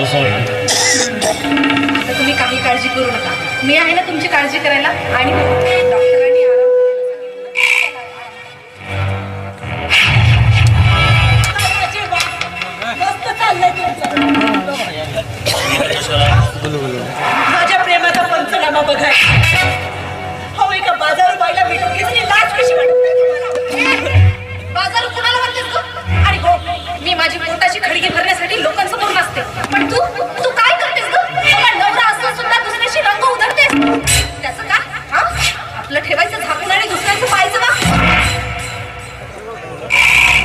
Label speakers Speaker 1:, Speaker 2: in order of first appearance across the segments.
Speaker 1: असं वाटतं.
Speaker 2: तुम्ही काही काळजी करू नका, मी आहे ना तुमची काळजी करायला. आणि डॉक्टरांनी
Speaker 3: मस्त चाललंय माझ्या प्रेमाचा पंचनामा बघाय. हो एका बाजारू बाईला भेटून घेतली लाच कशी वाटत.
Speaker 2: बाजार कुणाला म्हणतेस तू? आणि हो, मी माझी पोटाची खडगी भरण्यासाठी लोकांसमोर नसते, पण तू तू काय करतेस ग? मला नवरा असून सुद्धा दुसऱ्याशी रंग उधळतेस. त्याचं का? हा, आपलं ठेवायचं झाकून आणि दुसऱ्याचं पाहायचं ना.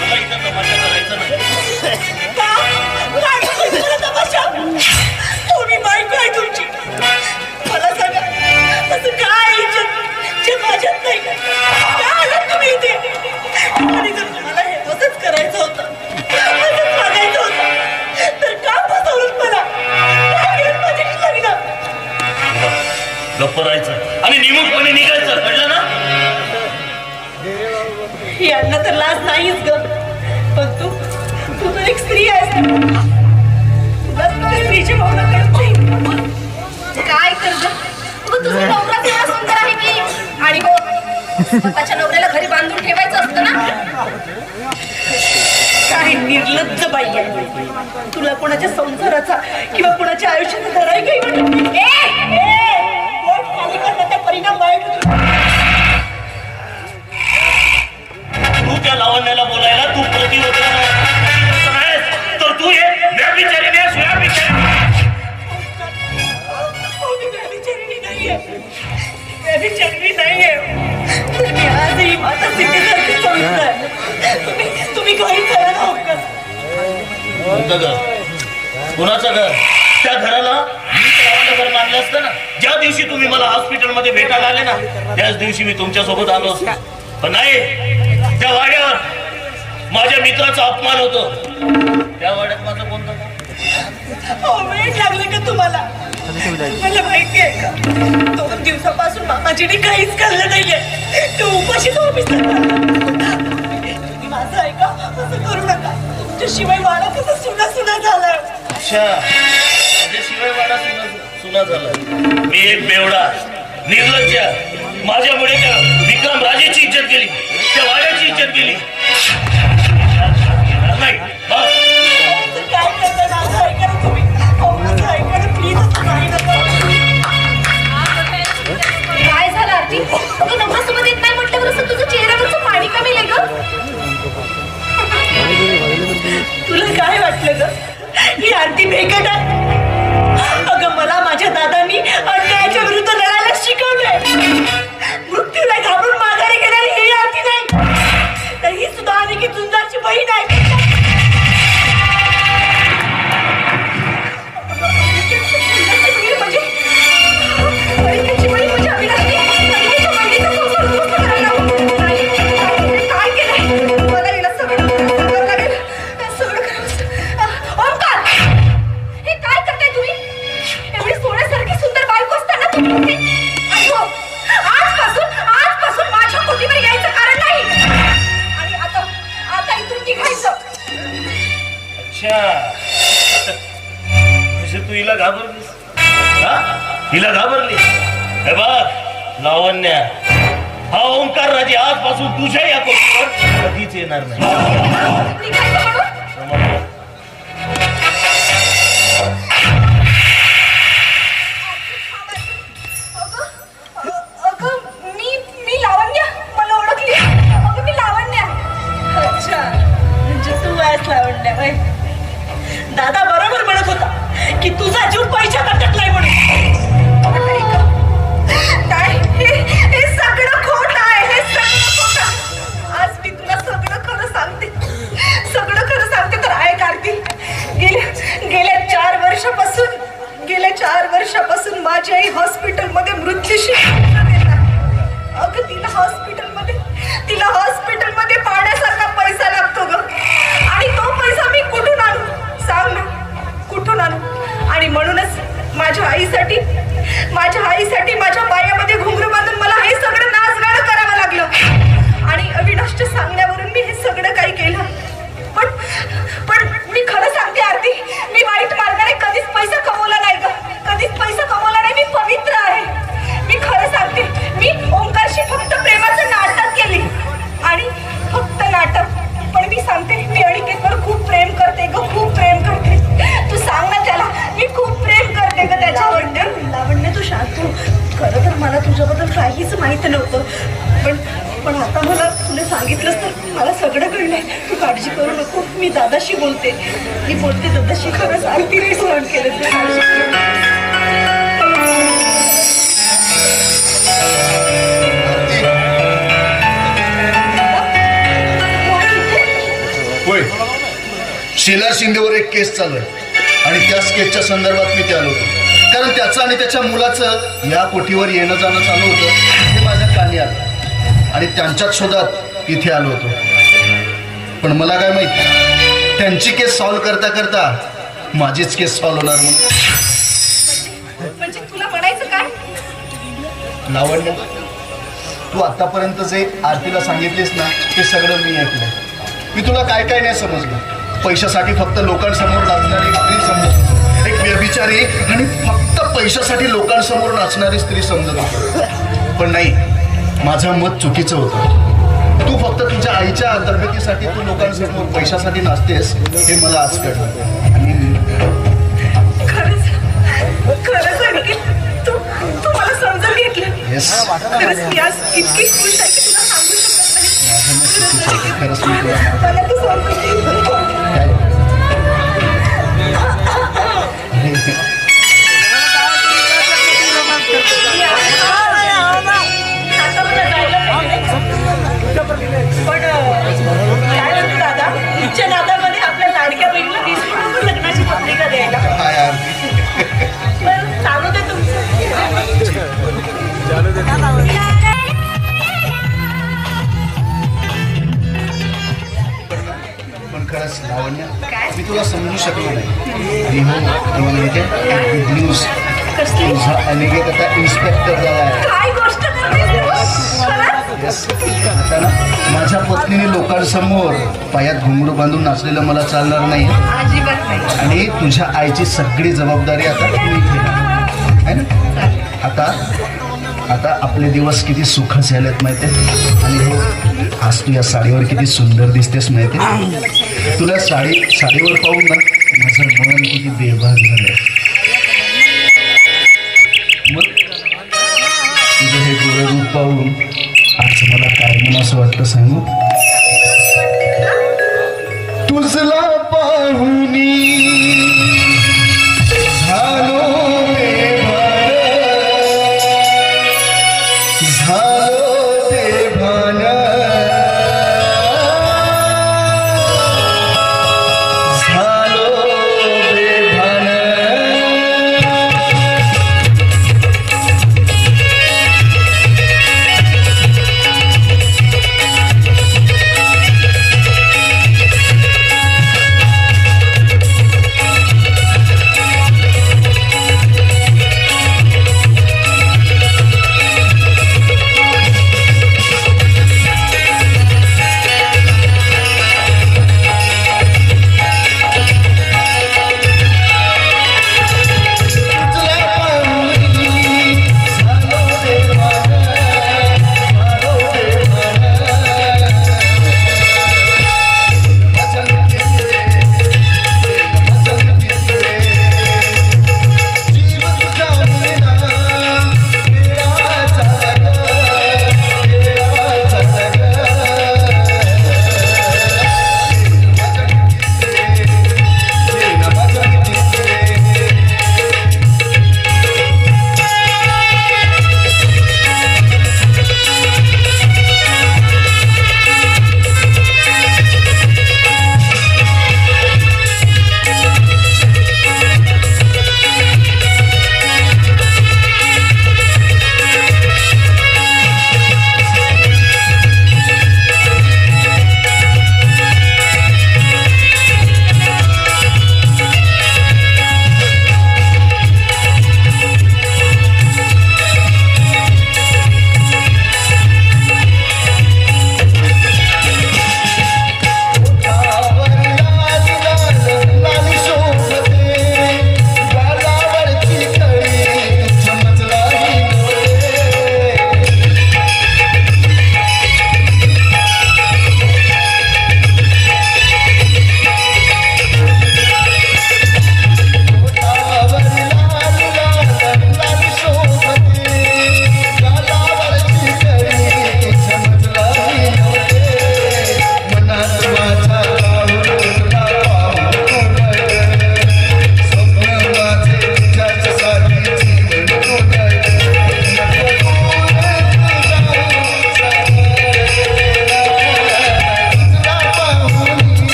Speaker 1: मला इथं तमाशा करायचा नाही.
Speaker 3: तुम्ही बायको आहे तुमची. मला सांगा असं काय जे माझ्यात नाही काय आलात तुम्ही इथे? आणि जर तुम्हाला हे असंच करायचं होतं, असंच वागायचं होतं, तर का फसवलं मला? काय केलं माझ्याशी लग्न?
Speaker 1: गप्प राहायचं आणि निमुटपणे निघायचं, कळलं ना?
Speaker 3: यांना तर लाज नाहीच ग. पण तू तर एक स्त्री आहेस. तुला स्त्रीच्या भावना कळत नाही.
Speaker 2: काय कर ग? तुझा नवरा तेवढा सुंदर आहे की. आणि हो, स्वतःच्या नवऱ्याला घरी बांधून ठेवायचं असतं ना.
Speaker 3: काय निर्लज्ज बाई आहे. तुला कोणाच्या संसाराचा किंवा कोणाच्या आयुष्याचा धराय काही वाटत त्याचा परिणाम वाईट होतो.
Speaker 1: तू त्या लावण्याला बोलायला तू प्रतिरोध तर तू ये बिचारी
Speaker 3: नाहीये. तुम्ही आजही माता सिद्धीसारखी समजताय. तुम्ही घरी चला ना.
Speaker 1: कोणतं घर? कुणाचं घर? त्या घराला मी घर मानलं असतं ना. ज्या दिवशी तुम्ही मला हॉस्पिटलमध्ये भेटायला आले ना, त्याच दिवशी मी तुमच्यासोबत आलो असतो. पण नाही, त्या वाड्यावर माझ्या मित्राचा अपमान होतो. त्या वाड्यात माझं कोणतं घर?
Speaker 3: वेळ लागलं का तुम्हाला? मला माहिती आहे का, 2 दिवसापासून मामाजीने काहीच खाल्लं नाहीये. तो उपाशीच ऑफिसला तुम्ही माझं ऐका, असं करू नका. तुमच्याशिवाय वाडा कसं सुना सुना झाला.
Speaker 1: अच्छा, माझ्याशिवाय वाडा सुना झाला. मी एक बेवडा निर्लज्ज. माझ्यामुळे त्या विक्रम राजेची इज्जत गेली, त्या वाड्याची इज्जत गेली. नाही
Speaker 3: काय करता माझं ऐका ना तुम्ही. माझं ऐका ना प्लीज. असं नाही नका.
Speaker 2: काय झालं आरती? तू नवऱ्यासोबत येत नाही म्हटल्यावर असं तुझं चेहऱ्यावरचं पाणी कमी आहे ग.
Speaker 3: तुला काय वाटलं ग? ही आरती भेकट आहे. अगं मला माझ्या दादांनी अन्यायाच्या विरुद्ध लढायला शिकवलंय. मृत्यूला घाबरून माघारी घेणारी ही आरती नाही, तर ही सुद्धा अनिकेत झुंजारची बहीण आहे.
Speaker 1: तू हिला घाबरलीस? हिला घाबरली? हे बघ लावण्या, हा ओंकार राजे आजपासून तुझ्या या कोटीवर कधीच येणार नाही.
Speaker 3: मी लावण्या. मला ओळखली? अगं मी लावण्या. अच्छा, म्हणजे तू आहेस लावण्या. दादा बरोबर म्हणत होता की तुझा जीव पैशात अटकलाय म्हणून. काय हे सगळं खोट आहे. हे सगळं खोट. आज मी तुला सगळं खरं सांगते. सगळं खरं सांगते तर ऐक आरती. गेल्या 4 वर्षापासून माझी आई हॉस्पिटलमध्ये मृत्यूशी. अगं तिला हॉस्पिटलमध्ये पाण्यासारखा पैसा लागतो ग. आणि तो पैसा मी कुठून आणू? सांग ना, कुठून आणू? आणि म्हणूनच माझ्या आईसाठी माझ्या पायामध्ये घुंगरू बांधून मला हे सगळं नाचगाणं करावं लागलं. आणि अविनाशच्या सांगण्यावरून मी हे सगळं काही केलं. पण मी खरं सांगते आरती, मी वाईट मार्गाने कधीच पैसा कमवला नाही ग, कधीच पैसा कमवला नाही. मी पवित्र आहे. मी खरं सांगते, मी ओंकारशी फक्त प्रेमाचं नाटक केली आणि फक्त नाटक. पण मी सांगते, मी अनिकेतवर खूप प्रेम करते ग, खूप प्रेम करते. तू सांग ना त्याला, मी खूप प्रेम करते ग त्याच्यावर. लावण्य तू शांत हो. खरं तर मला तुझ्याबद्दल काहीच माहित नव्हतं, पण आता मला तुला सांगितलंस तर मला सगळं कळलंय. तू काळजी करू नको, मी दादाशी बोलते. मी बोलते दादाशी. खरंच आरती नाही सहन केलं ते. काळजी करू नको.
Speaker 4: होय, शीला शिंदेवर एक केस चालू आहे आणि त्याच केसच्या संदर्भात मी ते आलो होतो. कारण त्याचं आणि त्याच्या मुलाचं या कोठीवर येणं जाणं चालू होतं. हे माझ्या कानी आलं आणि त्यांच्याच शोधात इथे आलो होतो. पण मला काय माहिती, त्यांची केस सॉल्व्ह करता करता माझीच केस सॉल्व्ह होणार म्हणून.
Speaker 3: म्हणजे तुला म्हणायचं काय?
Speaker 4: लावण्य, तू आतापर्यंत जे आरतीला सांगितलेस ना, ते सगळं मी ऐकलं. मी तुला काय काय नाही समजलं. पैशासाठी फक्त लोकांसमोर नाचणारी स्त्री समजत, एक व्यभिचारी आणि फक्त पैशासाठी लोकांसमोर नाचणारी स्त्री समजत होती. पण नाही, माझं मत चुकीचं होतं. तू फक्त तुझ्या आईच्या तब्येतीसाठी तू लोकांसमोर पैशासाठी नाचतेस हे मला आज कळलं. आणि
Speaker 3: खरंच अनिकेत, तू मला समजून घेतलं.
Speaker 4: येस,
Speaker 3: खरंच मी आज इतकी खुश आहे की तुला सांगू शकत नाही.
Speaker 4: माझं मत चुकीचं होतं. खरंच मी तुला
Speaker 3: मला तू समजून घेतलं. आता मला जायला पाहिजे. पण काय म्हणतो दादा, तुमच्या नादामध्ये आपल्या लाडक्या बहिणीला 20 कोटी लग्नाची पत्रिका द्यायला.
Speaker 4: काय यार,
Speaker 3: पण चालू दे तुमचं.
Speaker 4: पण खरंच लावण्य, मी तुला समजू शकलो नाही. आणि हो, तुला माहिती आहे, गुड न्यूज, तुझा अनिकेत आता इन्स्पेक्टर झाला आहे.
Speaker 3: काय गोष्ट करतेस? खरंच?
Speaker 4: Yes. आता ना माझ्या पत्नीने लोकांसमोर पायात घुंगरू बांधून नाचलेलं मला चालणार नाही.
Speaker 3: अजिबात नाही.
Speaker 4: आणि तुझ्या आईची सगळी जबाबदारी आता मी घेणार आहे ना. आता आपले दिवस किती सुख झालेत माहिती आहे. आणि हो, आज तू या साडीवर किती सुंदर दिसतेस माहिती आहे. तुला साडीवर पाहून ना माझं मन किती बेभान झालंय. मग तुझं हे गोरं रूप पाहून आज मला काय म्हणून असं वाटतं सांगू. तुझला पाहुनी झालो ते भान, झालो बेभान.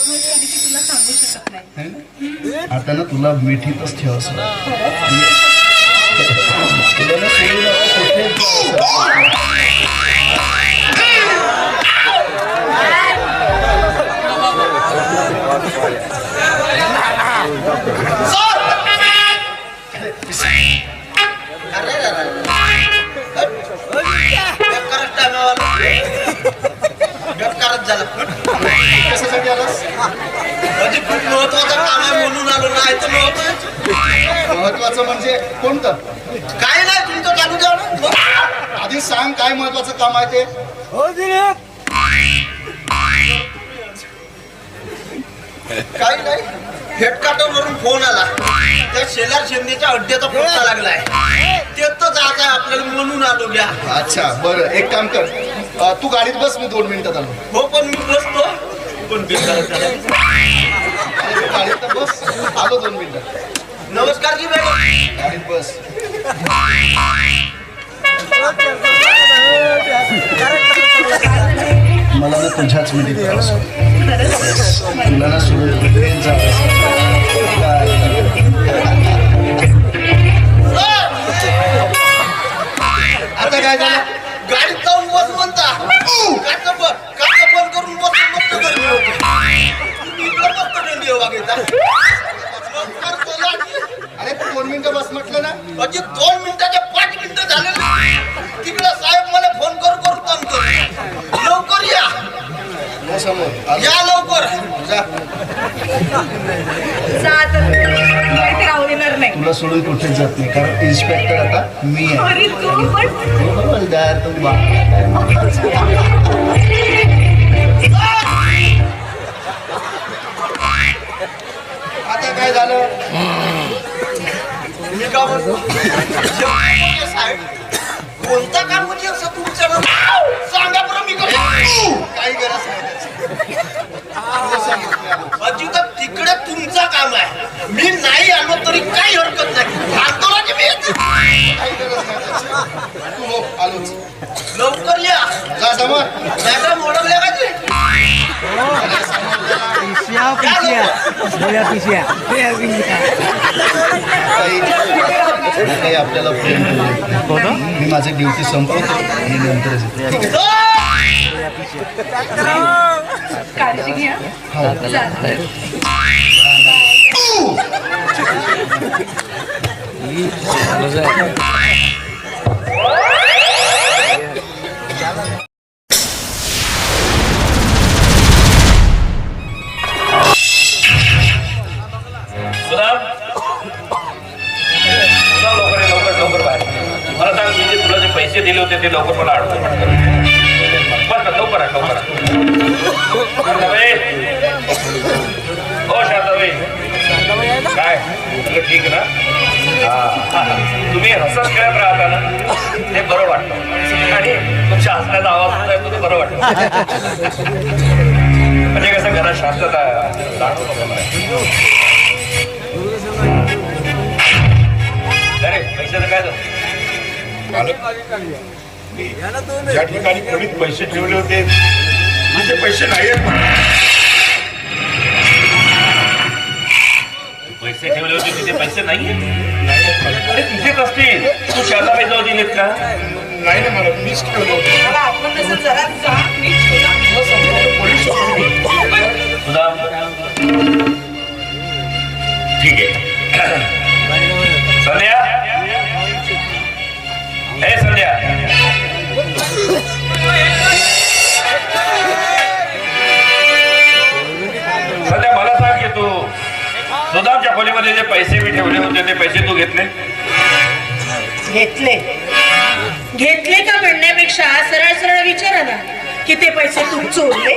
Speaker 3: तुला सांगू शकत नाही.
Speaker 4: है ना? आता ना तुला मिठीतच ठेव असं. तुला ना सोडून आता कुठेच कशासाठी आलास?
Speaker 5: म्हणजे खूप महत्वाचं काम आहे म्हणून आलो. नाही तर नव्हतं.
Speaker 4: महत्वाचं म्हणजे कोणतं?
Speaker 5: काय नाही, तुमचं चालू द्या ना.
Speaker 4: आधी सांग काय महत्वाचं काम आहे ते.
Speaker 5: काही नाही, हेडकाटरवरून फोन आला. त्या शेलार शेंदेच्या अड्ड्याचा पत्ता लागलाय. तेच तर जायचं आहे आपल्याला म्हणून आलो. घ्या.
Speaker 4: अच्छा बरं, एक काम कर, तू गाडीत बस, मी 2 मिनिटात आलो.
Speaker 5: हो पण मी बसतो. पण बेकार
Speaker 4: अरे, तू गाडीत तर बस, आलो 2 मिनिटात.
Speaker 5: नमस्कार जी मॅडम.
Speaker 4: गाडीत बस. मला ना तुझ्याच मिठीत ठेवायचं. तुला ना सोडून कुठेच जायचं. आता काय झालं?
Speaker 5: गाडीत जाऊन बस म्हणता. काचा बंद करून बस मस्त गर्मी होती. तुम्ही इकडं मस्त थंडी हवा घेता. नमस्कार बोला.
Speaker 4: अरे तू 2 मिनिटं बस म्हटलं ना.
Speaker 5: म्हणजे 2 मिनिटाच्या 5 मिनिटं झाले. तिकडे साहेब मला फोन करू तंग करतो. लवकर या.
Speaker 4: हो, समोर आलो.
Speaker 5: या लवकर.
Speaker 4: जा.
Speaker 3: जा तर इथे राहू देणार नाही.
Speaker 4: तुला सोडून कुठेच जात नाही, कारण इन्स्पेक्टर आता मी आहे.
Speaker 3: अरे तू पण
Speaker 4: बरोबर, दार तू बा. आता काय झालं?
Speaker 5: मी का म्हणतो साहेब कोणतं काम म्हणजे असं तुमचं सांगा बरं. मी
Speaker 4: काही गरज नाही त्याची. तुला सांगितलं आलो.
Speaker 5: अजिबात तिकडे तुमचं काम आहे. मी नाही आलो तरी काही हरकत नाही. आंदोलनाची मी
Speaker 4: काही गरज नाही त्याची. तू हो, आलोच.
Speaker 5: लवकर या.
Speaker 4: जा समोर.
Speaker 5: मॅडम ओळखल्या का ते?
Speaker 4: काही आपल्याला प्रेम करू. मी माझी ड्युटी संपवतो आणि नंतरच येतो. ठीक आहे?
Speaker 3: काळजी घ्या.
Speaker 4: हो.
Speaker 3: चालेल.
Speaker 1: लवकर बाहेर मला सांग. मी तुला जे पैसे दिले होते ते लवकर मला आठवण लवकर हो शारदाबाई. काय सगळं ठीक ना? तुम्ही हसत खेळत राहता ना, ते बरं वाटतं. आणि तुमच्या हसण्याचा आवाज होता तो बरं वाटतं. म्हणजे कसं घरात शांतता जाणवतो. अरे पैशाचं काय झालं? ज्या ठिकाणी कोणी पैसे ठेवले होते तिथे पैसे नाही आहेत. पैसे ठेवले होते तिथे पैसे नाही आहेत. अरे तिथेच असतील. तू शारदाबाई जाऊ दिलेत का? नाही ना, मला मीच ठेवलं होतं.
Speaker 3: मला आपण तसं जरा जा. नीट ठेवा.
Speaker 1: ठीक आहे. संध्या, हे संध्या, संध्या मला सांग की तू सुदामच्या खोलीमध्ये जे पैसे मी ठेवले होते ते पैसे तू घेतले?
Speaker 3: घेतले का म्हणण्यापेक्षा सरळ सरळ विचारा ना की ते पैसे तू चोरले.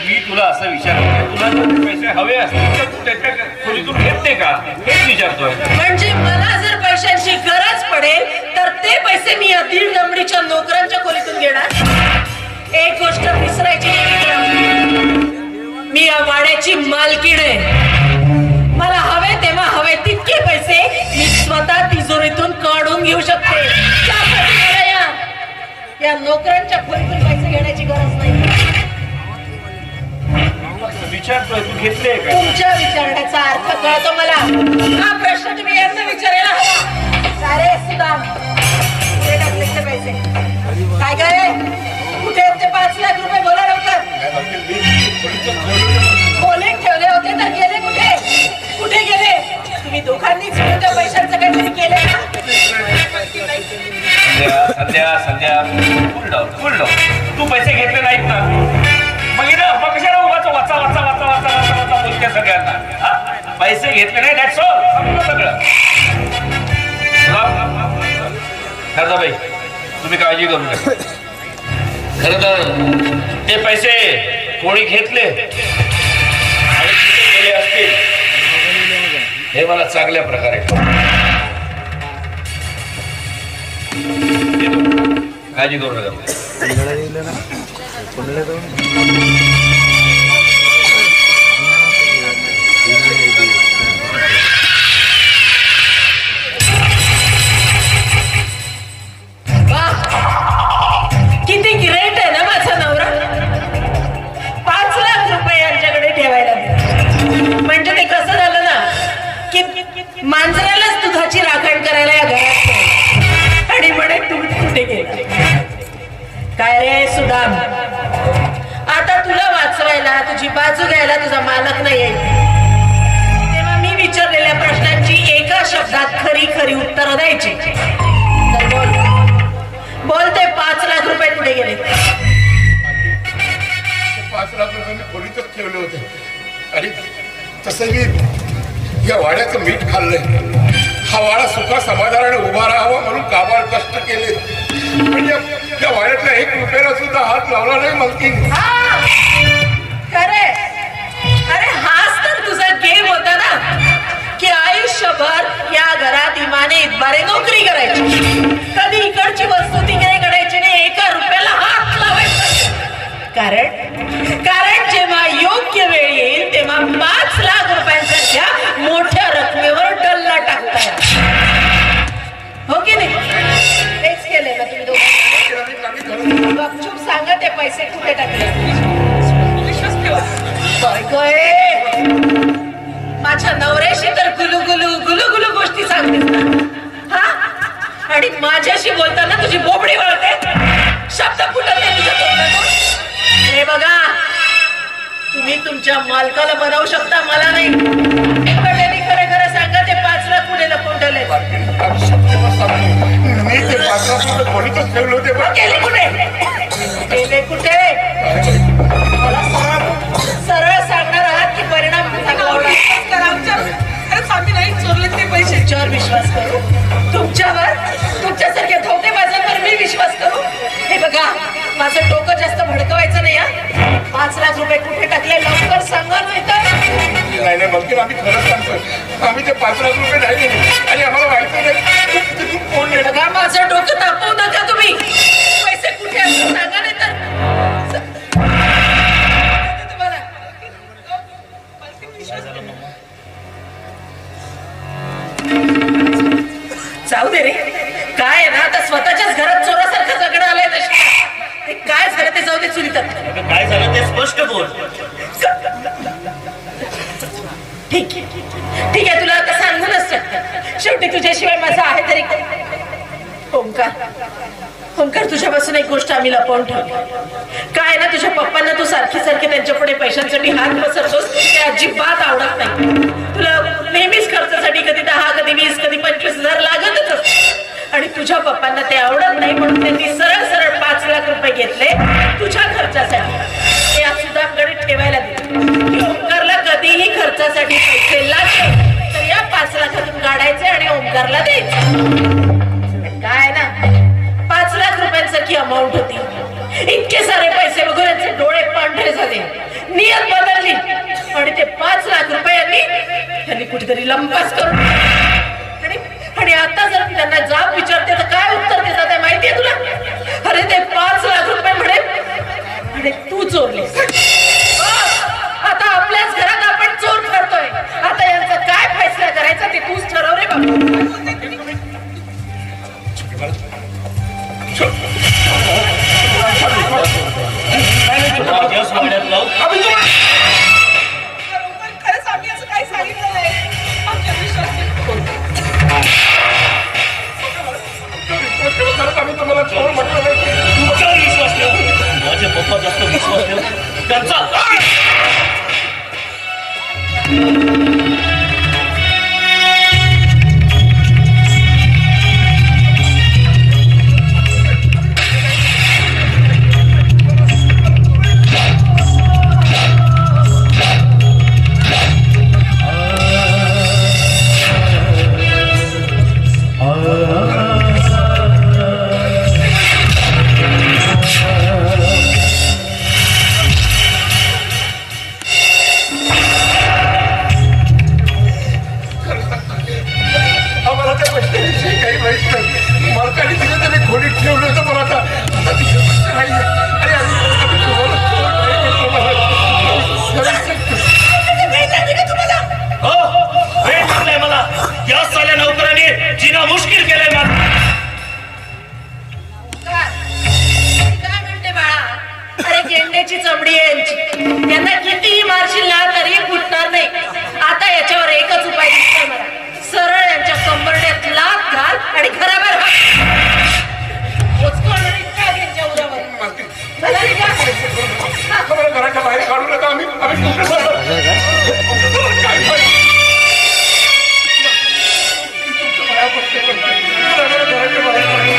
Speaker 1: मी तुला असं विचारलं, तुला जर ते पैसे हवे असतील तर तू त्याच्या खोलीतून घेते का हेच विचारतोय.
Speaker 3: म्हणजे मला जर पैशांची गरज पडेल तर ते पैसे मी या 1.5 दमडीच्या नोकरांच्या खोलीतून घेणार. एक गोष्ट विसरायची नाही, मी या वाड्याची मालकीण आहे. मला हवे तेव्हा हवे तितके पैसे मी स्वतः तिजोरीतून काढून घेऊ शकते. त्यासाठी मला या नोकरांच्या खोलीतून पैसे घेण्याची गरज नाही.
Speaker 6: विचारतोय तू घेतले का?
Speaker 3: तुमच्या विचारण्याचा अर्थ कळतो मला. हा प्रश्न तुम्ही यांना विचारायला हवा. सारे सुदाम कुठे टाकले ते पैसे? काय काय कुठे आहेत ते 5 लाख रुपये? बोला लवकर. खोलीत ठेवले होते तर गेले कुठे? कुठे गेले? तुम्ही दोघांनीच मिळून त्या पैशांचं काहीतरी केलंय ना?
Speaker 6: संध्या फुल डाऊन. तू पैसे घेतले नाहीत ना? मग कशाला उगाच वाचा बोलते सगळ्यांना? पैसे घेतले नाही, दॅट्स ऑल. समजलं सगळं. शारदाबाई, तुम्ही काळजी करू नका. खरं तर ते पैसे कोणी घेतले आणि कुठे गेले असतील हे मला चांगल्या प्रकारे काळजी करू नका.
Speaker 3: किती ग्रेट आहे ना माझा नवरा. 5 लाख रुपये यांच्याकडे ठेवायला दिले. म्हणजे ते कसं झालं ना की मांजरालाच दुधाची राखण करायला या घरात ठेवलं. आणि म्हणे तू कुठे गेला? काय रे सुदाम, आता तुला वाचवायला, तुझी बाजू घ्यायला तुझा मालक नाही आहे. तेव्हा मी विचारलेल्या प्रश्नांची एका शब्दात खरी खरी उत्तरं द्यायची. तर बोल ते 5 लाख रुपये कुठे गेले?
Speaker 7: 5 लाख रुपये मी खोलीतच ठेवले होते. आणि तसं मी या वाड्याचं मीठ खाल्लंय. हा वाडा सुखा समाधानाने उभा राहावा म्हणून काबार कष्ट केले. म्हणजे या वाड्यातल्या 1 रुपयाला सुद्धा हात लावला नाही मालकी.
Speaker 3: खरे, अरे हाच तर तुझा गेम होता ना की आयुष्यभर या घरात इमाने इतबारे नोकरी करायची. कधी इकडची वस्तू तिकडे करायची नाही, 1 रुपयाला हात लावायचा. कारण जेव्हा योग्य वेळ येईल तेव्हा 5 लाख रुपयांसारख्या मोठ्या रकमेवर डल्ला टाकताय. हो की नाही? तेच केले ना तुम्ही दोघं. गपचूप सांगा ते पैसे कुठे टाकले. माझ्या नवऱ्याशी तर गुलू गोष्टी सांगतेस ना. हा, आणि माझ्याशी बोलताना तुझी बोबडी वळते, शब्द फुटत नाही तुझ्या तोंडातून. हे बघा, तुम्ही तुमच्या मालकाला बनवू शकता, मला नाही. खरं खरं सांगा ते 5 लाख कुठे लपवून ठेवले?
Speaker 7: मी ते 5 लाख रुपये खोलीतच ठेवले होते.
Speaker 3: गेले कुठे? गेले कुठे? मला सरळ सांगणार आहात की परिणाम आम्ही नाही चोरले ते पैसे? तुमच्यावर विश्वास करू? तुमच्यासारख्या धोकेबाजांवर मी विश्वास करू? हे बघा, माझं डोकं जास्त भडकवायचं नाही. 5 लाख रुपये कुठे टाकले लवकर सांगा.
Speaker 7: नाही बघतील, आम्ही खरंच सांगतोय. आम्ही ते 5 लाख रुपये नाही दिले आणि आम्हाला माहिती नाही कोण नाही.
Speaker 3: बघा, माझं डोकं तापवू नका तुम्ही. पैसे कुठे असं सांगा नाही तर जाऊ दे रे. काय आहे ना, आता स्वतःच्याच घरात चोरासारखं जगणं आलंय. ते काय झालं ते जाऊ दे. चुलीतात
Speaker 1: काय झालं ते स्पष्ट बोल.
Speaker 3: ठीक आहे, तुला आता सांगू नसतं. शेवटी तुझ्याशिवाय माझा आहे तरी ओंकार, तुझ्यापासून एक गोष्ट आम्ही लपवून ठेवली. काय ना, तुझ्या पप्पांना तू सारखी त्यांच्या पुढे पैशांसाठी हात पसरतोस, ते अजिबात आवडत नाही. तुला नेहमीच खर्चासाठी कधी 10, कधी 20, कधी 25,000 लागतच असत. आणि तुझ्या पप्पांना ते आवडत नाही म्हणून त्यांनी सरळ 5 लाख रुपये घेतले तुझ्या खर्चासाठी. ते सुदामकडे ठेवायला दिले की ओंकारला कधीही खर्चासाठी पैसे लागले तर या 5 लाखातून काढायचे आणि ओंकारला द्यायचे. काय ना, 5 लाख रुपयांसारखी अमाऊंट होती. इतके सारे पैसे बघून यांचे डोळे पांढरे झाले. नियत बदलली आणि ते 5 लाख रुपयांनी त्यांनी कुठेतरी लंपास करून. आणि आता जर त्यांना जाब विचारते तर काय उत्तर देतात माहितीये तुला? अरे ते 5 लाख रुपये म्हणे तू चोरलीस. आता आपल्याच घरात आपण चोर ठरतोय. आता यांचा काय फैसला करायचा ते तूच ठरव रे बाबा.
Speaker 1: वाड्यात लावून
Speaker 7: आम्ही तुम्हाला चोर म्हटलं नाही.
Speaker 1: तुमच्यावर विश्वास ठेव, माझे पप्पा जास्त विश्वास ठेव त्यांचा.
Speaker 7: आम्हाला त्या पैशाविषयी काही माहित नाही. मालकाने दिलं तर मी खोलीत ठेवलं होतं, पण आता तिथे पैसे नाहीये. आणि आम्ही तुम्हाला चोर नाही म्हटलं.
Speaker 1: हो, वेळ लागलाय मला. या साल्या नोकराने जिना मुश्किल केलंय मला.
Speaker 3: काय म्हणते बाळा? अरे गेंड्याची चमडी आहे यांची. त्यांना कितीही मारशील ना तरी फुटणार नाही. आता याच्यावर एकच उपाय दिसतोय मला. सरळ यांच्या कंबरड्यात लाथ घाल आणि घरावर त्यांच्या उरावर. चला रे, जा.
Speaker 7: आम्हाला घराच्या बाहेर काढू नका. आम्ही तुमच्या काय पाहिजे तुमच्या पाया पडते. घराच्या बाहेर काढू नका.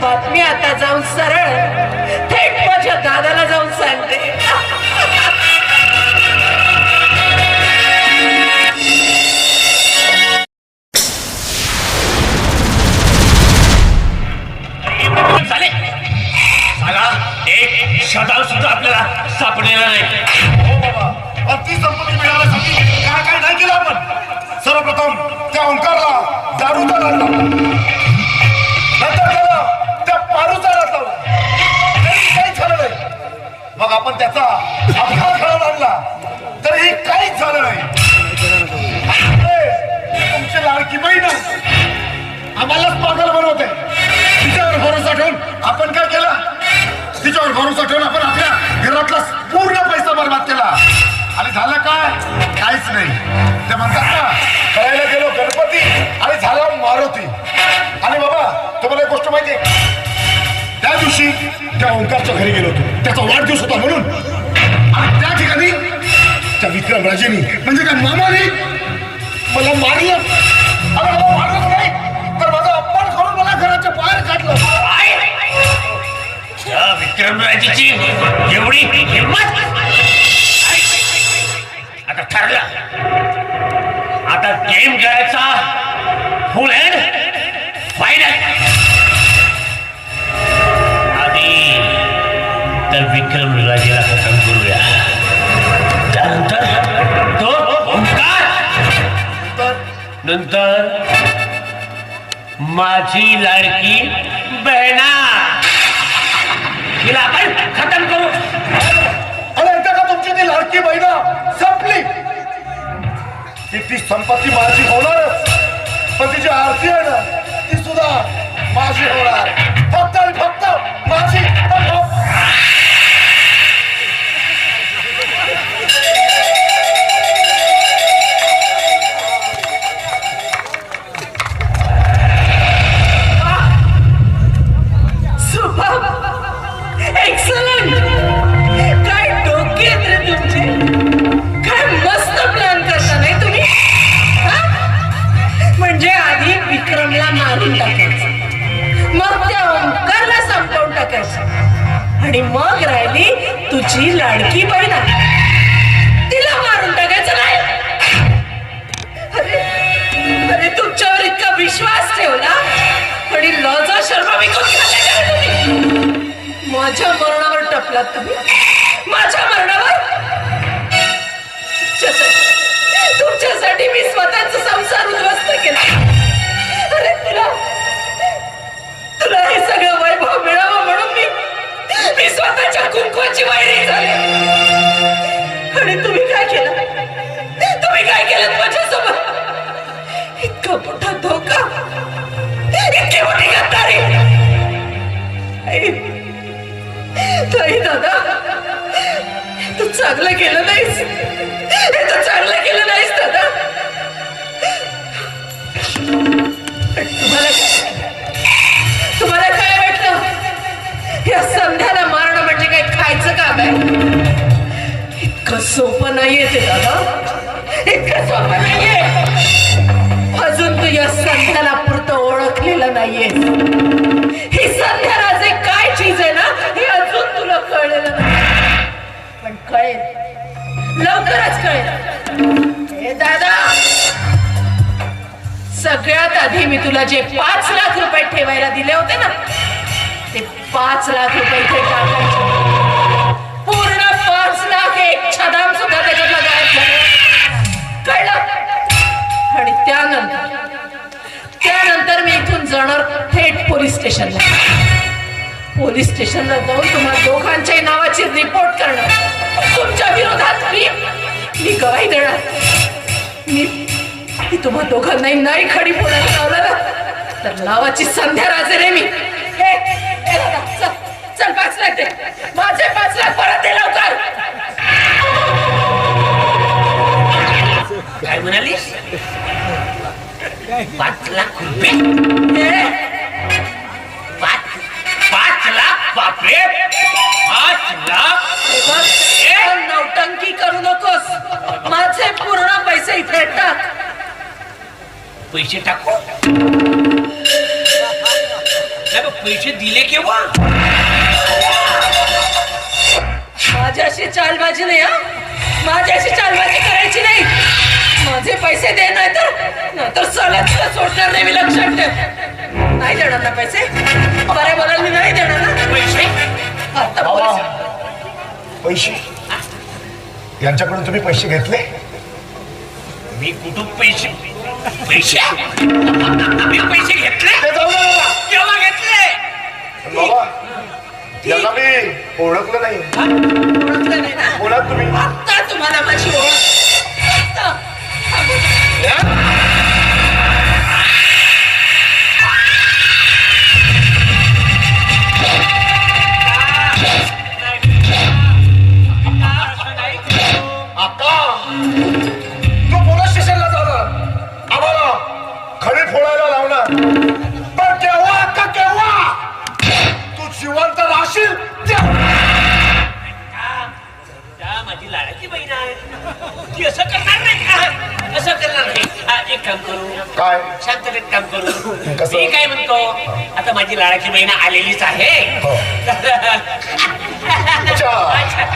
Speaker 3: बातमी आता जाऊन सरळ थेट माझ्या दादाला जाऊन सांगते.
Speaker 1: झाले सांगा, एक शताव सुद्धा आपल्याला सापडलेला नाही.
Speaker 7: हो बाबा, अति संपत्ती मिळाल्यासाठी काय काय नाही केलं आपण. सर्वप्रथम त्या ओंकारला दारूचा नाद लावला, नंतर त्याला त्या पारूचा नाद लावला, तरी काहीच झालं नाही. मग आपण त्याचा अपघात घडवून आणला तरीही काहीच झालं नाही. तुमची लाडकी बहीण आम्हालाच पागल बनवते. तिच्यावर भरोसा ठेवून आपण काय केलं, तिच्यावर भरोसा ठेवून आपण आपल्या घरातला पूर्ण पैसा बर्बाद केला. काहीच नाही. ते म्हणतात ना, करायला गेलो गणपती आणि झाला मारुती. आणि बाबा तुम्हाला एक गोष्ट माहिती आहे, त्या दिवशी त्या ओंकारच्या घरी गेलो होतो, त्याचा वाढदिवस होता म्हणून. आणि त्या ठिकाणी त्या विक्रमराजेनी म्हणजे त्या मामाने मला मारलं. अरे मला मारलंच नाही तर माझा अपमान करून मला घराच्या बाहेर काढलं.
Speaker 1: त्या विक्रमराजेची एवढी हिंमत. आता ठरलं, आता गेम खेळायचा फुल एंड फायनल. आधी त्या विक्रमराजेला खतम करूया, त्यानंतर तो ओंकार, नंतर माझी लाडकी बहिणा, तिला आपण खतम करू.
Speaker 7: आणि एकदा का तुमची ती लाडकी बहिणा संपली की ती संपत्ती माझी होणारच, पण तिची आरती आहे ना ती सुद्धा माझी होणार. फक्त आणि फक्त माझी.
Speaker 3: एक्सलंट. काय डोके आहेत रे तुमचे, काय मस्त प्लॅन करता नाही तुम्ही. म्हणजे आधी विक्रमला मारून टाकायचं, मग त्या ओंकारला संपवून टाकायचं, आणि मग राहिली तुझी लाडकी बहीण, तिला मारून टाकायचं नाही. अरे अरे तुमच्यावर इतका विश्वास ठेवला आणि लजा शर्मा विकून खाल्ले का तुम्ही. माझ्या मरणावर टपलात तुम्ही, माझ्या मरणावर. तुमच्यासाठी मी स्वतःचा संसार उद्ध्वस्त केला. अरे तुला हे सगळं वैभव मिळावं म्हणून मी स्वतःच्या कुंकवाची वैरी झाले. आणि तुम्ही काय केलं माझ्यासोबत. इतका मोठा धोका, इतकी मोठी गद्दारी. ताई दादा, तू चांगलं केलं नाहीस, तू चांगलं केलं नाहीस दादा. तुम्हाला काय वाटलं, या संध्याला मारणं म्हणजे काय खायचं काम आहे. इतकं सोपं नाहीये ते दादा, इतकं सोपं नाहीये. अजून तू या संध्याला पुरतं ओळखलेलं नाहीये. ही संध्याराजे काय चीज आहे ना हे अजून तुला कळलेलं नाही, पण कळेल, लवकरच कळेल. हे दादा, सगळ्यात आधी मी तुला जे 5 लाख रुपये ठेवायला दिले होते ना, ते 5 लाख रुपये इथे टाकायचे. पूर्ण 5 लाख, एक छदाम सुद्धा त्याच्यातला गायब झाला, कळलं. आणि त्यानंतर मी इथून जाणार थेट पोलीस स्टेशनला. पोलीस स्टेशनला जाऊन तुम्हा दोघांच्या नावाची रिपोर्ट करणार. तुमच्या विरोधात मी गवाही देणार. मी तुम्हा दोघांनाही नाही खडी फोडायला लावलं ना तर नावाची संध्या राजे रे मी. चल 5 लाख दे, माझे 5 लाख परत दे लवकर.
Speaker 1: काय म्हणालीस? 5 लाख रुपये? 5 लाख? बापरे, 5 लाख?
Speaker 3: नौटंकी करू नकोस. माझे पूर्ण पैसे इथे टाक.
Speaker 1: पैसे टाकू? पैसे दिले केव्हा?
Speaker 3: माझ्याशी चालबाजी नाही, माझ्याशी चालबाजी करायची नाही. माझे पैसे दे, नाहीतर सगळ्यात सोडणार नाही मी, लक्षात ठेव. नाही देणार ना पैसे, बरे बोलायला मी नाही देणार ना पैसे. आता
Speaker 7: पैसे यांच्याकडून तुम्ही पैसे घेतले?
Speaker 1: मी कुठून पैसे मी पैसे घेतले? केव्हा घेतले?
Speaker 7: बाबा यांना मी ओळखलं नाही.
Speaker 3: ओळखलं नाही ना?
Speaker 7: बोला तुम्ही.
Speaker 3: आता तुम्हाला माझी ओळख.
Speaker 7: काय
Speaker 6: शांततेत काम करू.
Speaker 7: कसं?
Speaker 6: मी काय म्हणतो, आता माझी लाडाची बहीण आलेलीच आहे.
Speaker 7: हो. अच्छा.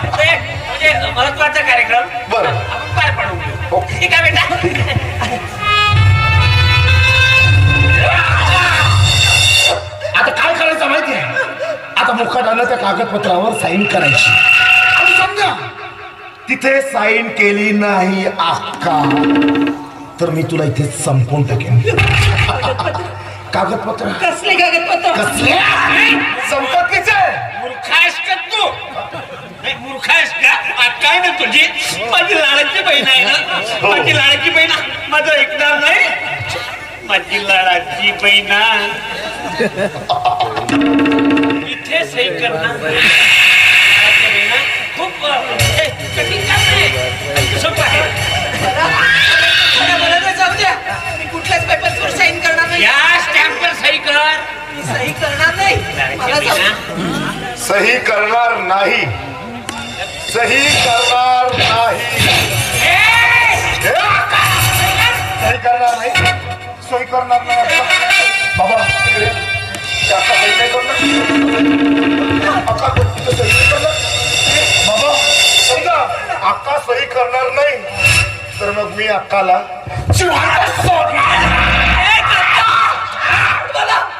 Speaker 6: म्हणजे महत्वाचा कार्यक्रम
Speaker 7: बरं.
Speaker 6: आपण पार पाडू घेऊ.
Speaker 7: ओके.
Speaker 6: ठीक आहे बेटा.
Speaker 7: आता काय करायचं माहिती आहे, आता मुखाटानं त्या कागदपत्रावर साईन करायची आणि समजा तिथे साईन केली नाही अक्का तर मी तुला इथे संपवून टाकेन. कागदपत्र
Speaker 3: कसले कागदपत्र?
Speaker 7: कसले संपत्तीचे.
Speaker 6: मूर्खास का तू? नाही, मूर्खास का? काय ना तुझी माझी लाडाची बहीण आहे ना, माझी लाडाची बहीण माझं ऐकणार नाही. माझी लाडाची बहीण इथे सही करणार. लाडाची बहीण खूप कठीण काम आहे, सोपं आहे.
Speaker 3: मला तर जाऊ द्या, मी कुठल्याच पेपरवर साईन करणार नाही.
Speaker 6: या स्टॅम्पवर सही कर.
Speaker 3: मी सही करणार नाही. मला
Speaker 6: लाडाची
Speaker 3: जाऊ
Speaker 6: बहीण
Speaker 7: सही करणार नाही. सही करणार नाही. हे अक्का! सही करणार नाही. सही करणार नाही अक्का. बाबा इकडे. ते अक्का सही नाही करणार. अक्का तिथं सही नाही करणार. बाबा समजा अक्का सही करणार नाही तर मग मी अक्काला जिवंत सोडणार.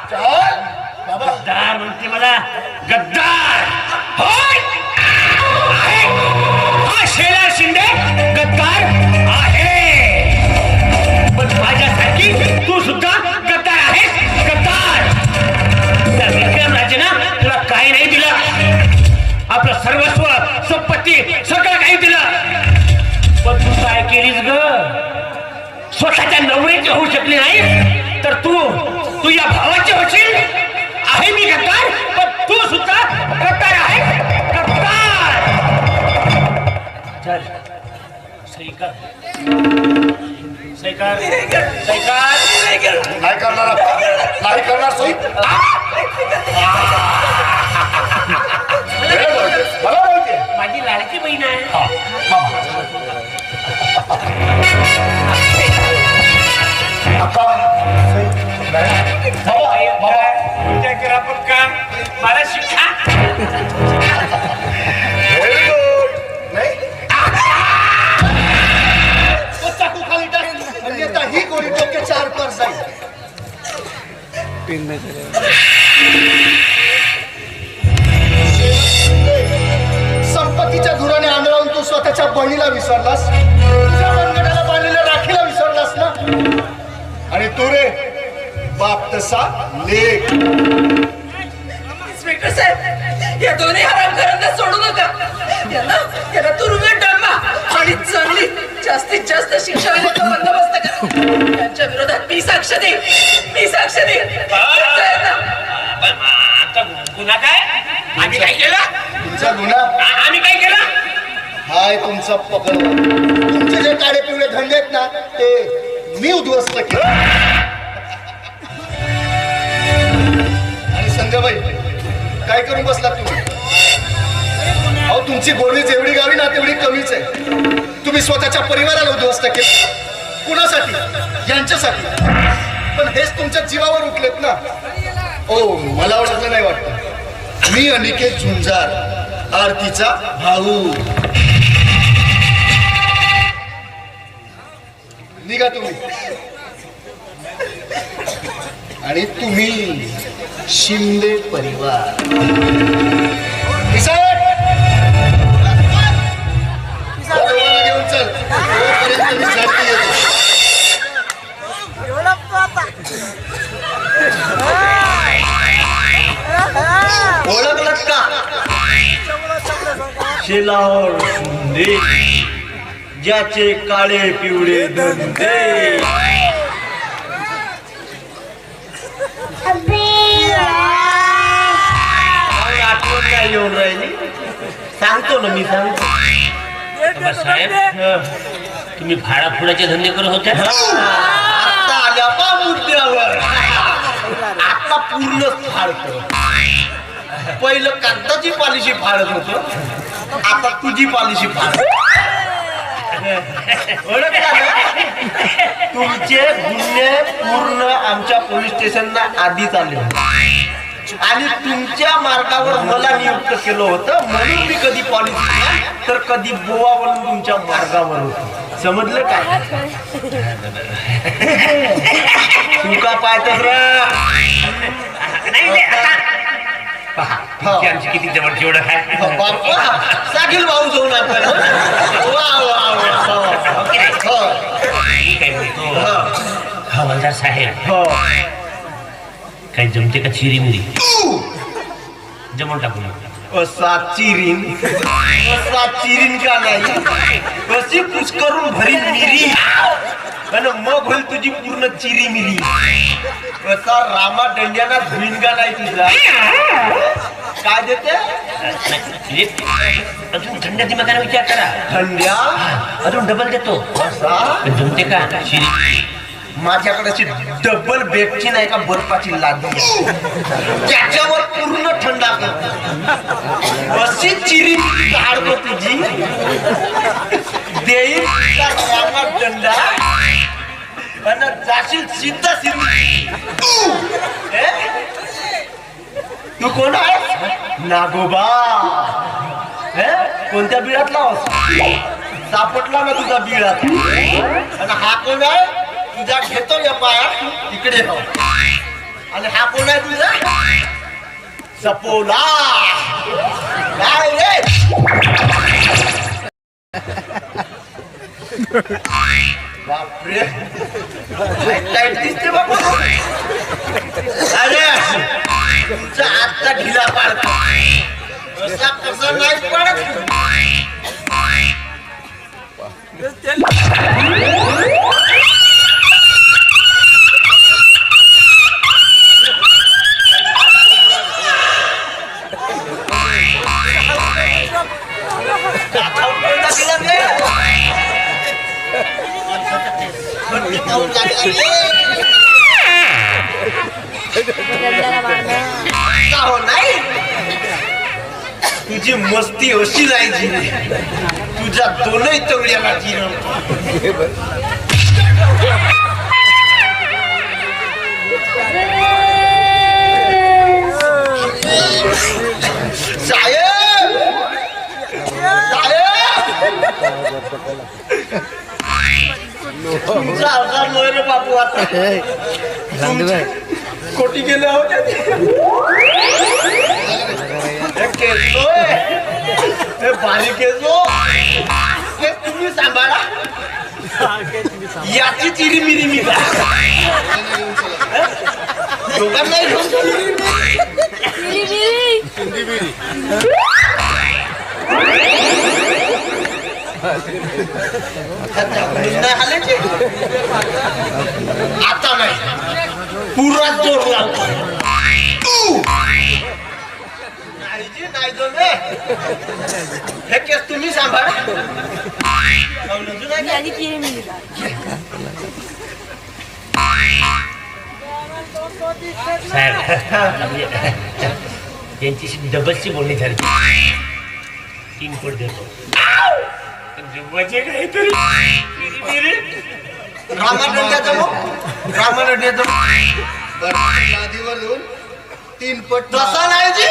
Speaker 7: चल बाबा.
Speaker 6: गद्दार म्हणते मला, गद्दार. होय, आहे. हा शेला शिंदे गद्दार आहे, पण माझ्यासाठी तू सुद्धा गद्दार आहेस. गद्दार. त्या विक्रमराजेनं तुला काही नाही दिलं, आपलं सर्वस्व संपत्ती सगळं काही दिलं, पण तू काय केलीस ग? स्वतःच्या नवऱ्याची होऊ शकली नाही तर तू या भावाची होशील. आहे मी गद्दार, पण तू सुद्धा गद्दार आहे. गद्दार. चल सही कर. सही कर. सही कर.
Speaker 7: नाही करणार अक्का. नाही करणार सही. मला माहिती आहे.
Speaker 6: माझी लाडकी बहीण आहे.
Speaker 7: हा, बाबा. अक्का सही नाही. बाबा बाबा
Speaker 6: उद्या करा पण का मला शिक्षा.
Speaker 7: Very good. नाही
Speaker 4: चाकू खाली टाक म्हणजे आता ही गोळी डोक्याच्या चार पर जाईल. संपत्तीच्या धुराने आंधळावून तू स्वतःच्या बहिणीला विसरलास, तुझ्या मनगटाला बांधलेल्या राखीला विसरलास ना. आणि तू रे बाप तसा लेख.
Speaker 3: इन्स्पेक्टर साहेब, या दोन्ही हरामखोरांना सोडू नका. त्याला तुरुंगात डांबा आणि चांगली जास्तीत जास्त शिक्षा देण्याचा बंदोबस्त करा. त्यांच्या विरोधात मी साक्ष देईन. मी साक्ष देईन.
Speaker 6: आता गुन्हा काय? आम्ही काय केलं?
Speaker 4: तुमचा गुन्हा
Speaker 6: आम्ही काय केलं?
Speaker 4: हाय तुमचा पकडवा. तुमचे जे काळे पिवळे धंदे आहेत ना ते मी उद्ध्वस्त केले. आणि संध्याबाई काय करून बसलात तुम्ही? अहो तुमची गोळी जेवढी गावी ना तेवढी कमीच आहे. तुम्ही स्वतःच्या परिवाराला उद्ध्वस्त केलं. कुणासाठी? यांच्यासाठी. पण हेच तुमच्या जीवावर उठलेत ना. ओ मला ओळखलं नाही वाटतं. मी अनिकेत झुंजार, आरतीचा भाऊ. निघा तुम्ही. आणि तुम्ही शिंदे परिवार. घेऊन चल. तोपर्यंत मी झडती येतो. ओळखलत का?
Speaker 8: शेलावर शिंदे, ज्याचे काळे पिवळे धंदे. आठवण काय येऊन राहिली? सांगतो ना मी, सांगतो.
Speaker 6: साहेब, तुम्ही भाडाफोडाचे धंदे करत होत्या?
Speaker 4: आता आल्या पा मुद्द्यावर. आता पूर्ण फाडतो. पहिलं कागदाची पॉलिसी फाडत होतो, आता तुझी पॉलिसी फाड.
Speaker 8: ओळखला ना? तुमचे गुन्हे पूर्ण आमच्या पोलीस स्टेशनला आधीच आले आणि तुमच्या मार्गावर मला नियुक्त केलं होतं म्हणून मी कधी पॉलिटिक्स तर कधी बोवा म्हणून तुमच्या मार्गावर होतो. समजलं का? तू का पाहतोस रे?
Speaker 6: पहा तुमची आमची किती जवळ जेवढं आहे.
Speaker 8: बाप्पा साखील भाऊ जाऊन आपण वा वा वा.
Speaker 6: मी काय म्हणतो हवालदार साहेब काही जमते का चिरीमुरी जमून टाकू नका.
Speaker 8: असा चिरीन का नाही कशी कुछ करून भरी मिरी आणि मग होईल तुझी पूर्ण चिरी मिरी. असा रामा दंड्याना धुईन का नाही तुझा? काय देते?
Speaker 6: अजून थंड दिमागाने विचार करा.
Speaker 8: थंड्या
Speaker 6: अजून डबल देतो.
Speaker 8: असा
Speaker 6: पण जमते का चिरी?
Speaker 8: माझ्याकडे अशी डबल बेडची नाही का बर्फाची लादी आहे. त्याच्यावर पूर्ण थंडा कर अशी चिरी काढतो तुझी देईल तुझा रामा दंडा आणि जाशील सिद्धा सिद्धी. तू कोण आहे? नागोबा. कोणत्या बिळातला होता? सापडला ना तुझा बिळात. आणि हा कोण आहे? तुझा घेतो या पायात इकडे हो. आणि हा कोण आहे तुझा? सपोला. काय रे? बापरे लाईट दिसते बाबा. अरे तुमचा आत्ता ढिला पाडतो असा कसा नाही पडत. नाही तुझी मस्ती अशी जायची तुझ्या दोनही तंगड्याला जिरण. साहेब तुमचा अवतार नव्हे रे बापू. आता कोटी गेले होते बारीक केसो हे तुम्ही सांभाळा. याची चिरी मिरी मी दोघांना आता नाही पुरा जोर लागतो. हे केस तुम्ही सांभाळा.
Speaker 6: साहेब यांच्याशी डबलची बोलणी झाली. 3 कोट देतो.
Speaker 8: रामादंड्याचं
Speaker 4: लादीवर देऊन 3 पट.
Speaker 8: तसा नाही जी.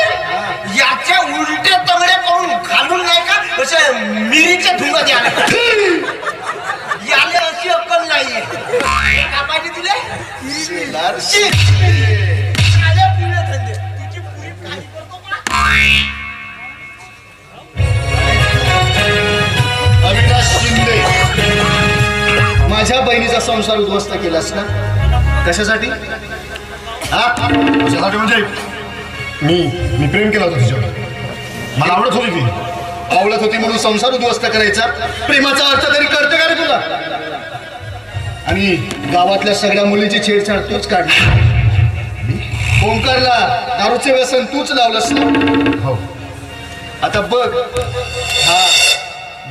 Speaker 8: याच्या उलट्या तंगड्या करून घालून नाही का अशा मिरीच्या धुंगात याले अशी अक्कल नाहीये. का पाहिजे तुला? तुझी पुरी काही करतो का?
Speaker 4: अविनाश शिंदे माझ्या बहिणीचा संसार उद्ध्वस्त केलास ना? कशासाठी? कशासाठी म्हणजे मी प्रेम केला होता तुझ्यावर. मला आवडत होती ती. आवडत होती म्हणून संसार उद्ध्वस्त करायचा प्रेमाचा अर्थ तरी करते का रे तुला? आणि गावातल्या सगळ्या मुलींची छेडछाड तूच काढली. ओंकारला दारूचे व्यसन तूच लावलंस ना? हो. आता बघ हा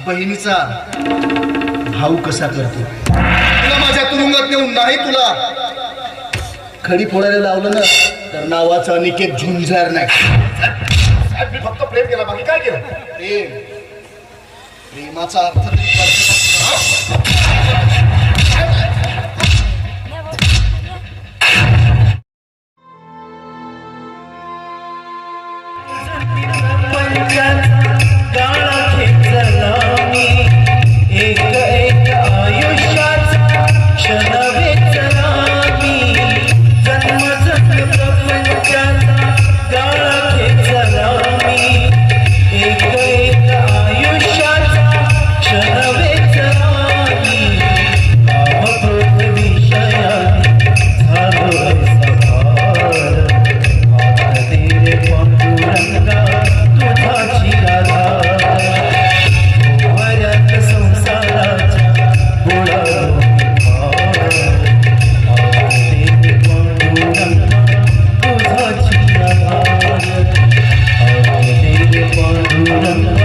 Speaker 4: बहिणीचा भाऊ कसा करतो. तुला माझ्या तुरुंगात नेऊन नाही तुला खडी फोडायला लावलं ना तर नावाचा अनिकेत झुंजार नाही. मी फक्त प्रेम केला बाकी काय केलं? प्रेमाचा अर्थ
Speaker 9: एक एक आयुष्याचा क्षण वेचला मी जन्म जन्म प्रपंचाचा गाळा खेचला मी एक एक आयुष्याचा क्षण वेचला मी कामक्रोध विषयाने झालो सवार हात दे रे पांडुरंगा तुझाची आधार भोवऱ्यात संसाराच्या गोळा तुझाची आधार पांडुरंगा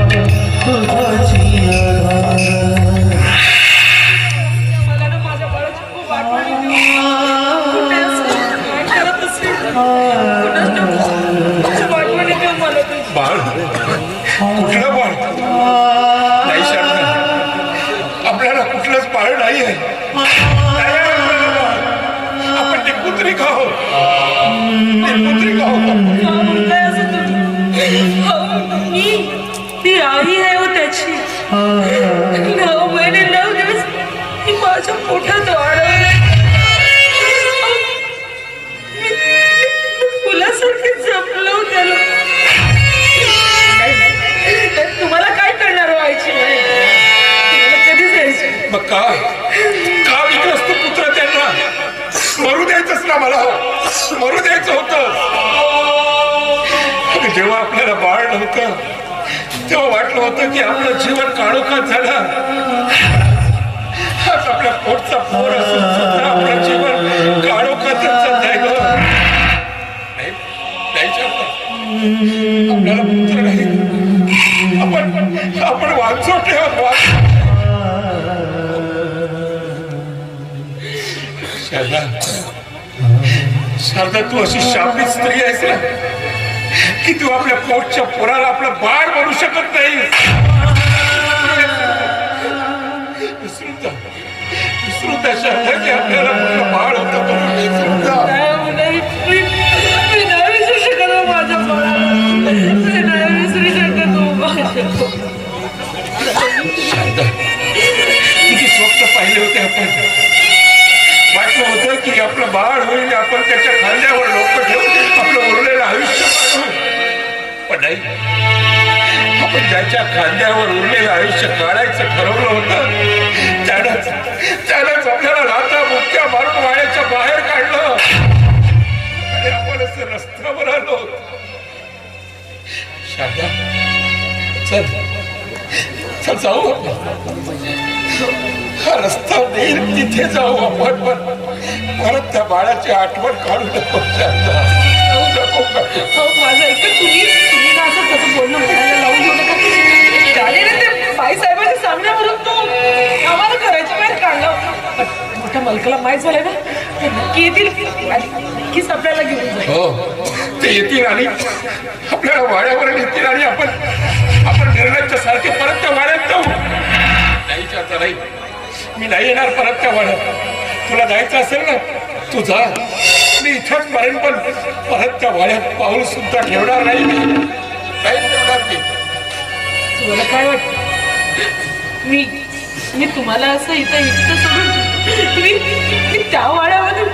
Speaker 9: तुझाची आधार
Speaker 3: मला ना माझ्या बाळाची खूप आठवण येते. कुठे असेल? काय करत असेल? कुठं ठेवलं? खूप आठवण येते मला तुझी.
Speaker 7: बाळ कुठलं बाळ नाही शारदा, आपल्याला कुठलंच बाळ नाही आहे. नाही आहे आपल्याला बाळ. आपण ते कुत्री खाऊ, ते कुत्री खाऊ.
Speaker 3: का म्हणताय असं तुम्ही? हो, मी आई आहे हो त्याची. 9 महिने 9 दिवस मी माझ्या पोटात वाढवले. फुलासारखे जपलो त्याला. तुम्हाला काय करणार व्हायची तुम्हाला कधी जायची?
Speaker 7: मग का विकलंस तू पुत्र त्यांना? मरू द्यायचंच ना मला, मरू द्यायचं होतं. जेव्हा आपल्याला बाळ नव्हतं तेव्हा वाटलं होतं की आपलं जीवन काळोखात झालं. आज आपल्या पोटचा पोर असून सुद्धा आपलं जीवन काळोखातच चालत आहे ग. नाही शारदा, आपल्याला पुत्र नाही. आपण वाचोटे आहोत. शारदा, शारदा, तू अशी शापित स्त्री आहेस ना की तू आपल्या पोटच्या पोराला आपलं बाळ बनू शकत नाही. विसरून जा शारदा की आपल्याला कुठलं बाळ होतं म्हणून विसरून जा.
Speaker 3: मी नाही विसरू शकत हो माझ्या बाळाला. मी नाही विसरू शकत हो माझ्या.
Speaker 7: शारदा, किती स्वप्न पाहिले होते आपण. वाटलं होतं की आपलं बाळ होईल, आपण त्याच्या खांद्यावर डोकं ठेवून आपलं उरलेलं आयुष्य काढू. पण नाही, आपण ज्याच्या खांद्यावर उरलेलं आयुष्य काढायचं ठरवलं होतं त्यानंच आपल्याला लाथा मुक्या मारून वाड्याच्या बाहेर काढलं आणि आपण असं रस्त्यावर आलो. शारदा, चल चल जाऊ आपण. हा रस्ता देईल तिथे जाऊ आपण, पण परत त्या बाळाची आठवण काढू नको.
Speaker 3: माझं ऐकत तुम्ही ना असं कसं बोलणं म्हणायला लावून घेऊ नका. झाले ना ते बाईसाहेबांच्या सामन्यावरून तो आम्हाला घराच्या बाहेर काढला. मोठ्या मालकाला माहीत झालं ना ते नक्की येतील आणि नक्कीच आपल्याला घेऊन जाईल.
Speaker 7: हो, ते येतील आणि आपल्याला वाड्यावर येतील आणि आपण निर्णयाच्या सारखे परत त्या वाड्यात जाऊ. नाही चालता, नाही, मी नाही येणार परत त्या वाड्यात. तुला जायचं असेल ना तू जा, मी इथंच मरेन, पण परत त्या वाड्यात पाऊल सुद्धा ठेवणार नाही. नाही ठेवणार मी.
Speaker 3: तुम्हाला काय वाटतं? मी तुम्हाला असं इथं सोडून मी त्या वाड्यामध्ये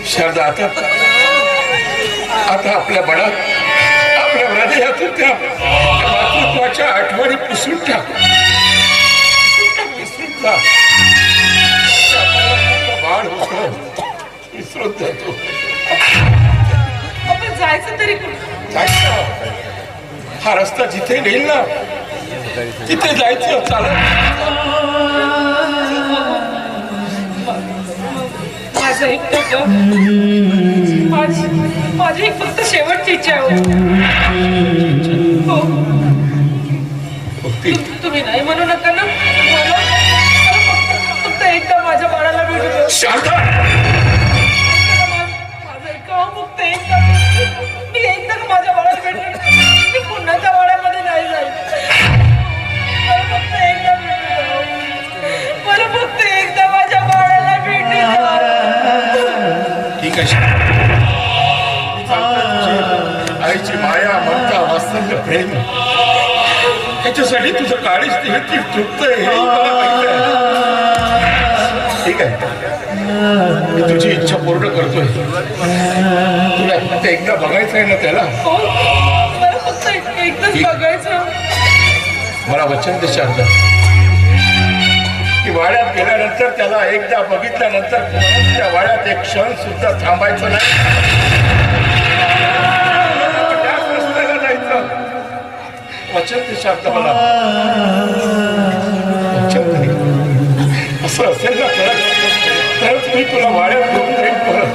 Speaker 7: शारदा, आता आपल्या मनात, आपल्या हृदयातून त्या मातृत्वाच्या आठवणी पुसून टाक. विसरून जा. बाळ होत विसरून जातो.
Speaker 3: आपण जायचं तरी कुठं?
Speaker 7: जायचं, हा रस्ता जिथे नेईल ना तिथे जायचं. चालत
Speaker 3: माझं एक माझी एक फक्त शेवटची इच्छा आहे. हो, तुम्ही नाही म्हणू नका ना.
Speaker 7: शारदा
Speaker 3: माझं गाव मुक्त एकदा मी एकदा माझ्या बाळाला भेटले मी पुन्हाच्या वाड्यामध्ये नाही जाईल मला फक्त एकदा भेटू मला फक्त एकदा माझ्या बाळाला भेटू
Speaker 7: ठीक आहे शारदा. मी सांगतो तुझी आईची माया ममता वास्तव्य प्रेम ह्याच्यासाठी तुझं काळीच हे ती चुकतंय हे मला माहिती आहे. ठीक आहे मी तुझी इच्छा पूर्ण करतोय. तुला फक्त एकदा बघायचं आहे ना त्याला.
Speaker 3: मला फक्त एकदाच बघायचं
Speaker 7: मला वचन दे शारदा की वाड्यात गेल्यानंतर त्याला एकदा बघितल्यानंतर त्या वाड्यात एक क्षण सुद्धा थांबायचं नाही. त्याच रस्त्याला जायचं. वचन दे शारदा मला. वचन दे. असं असेल ना तरच मी तुला वाड्यात घेऊन जाईल परत.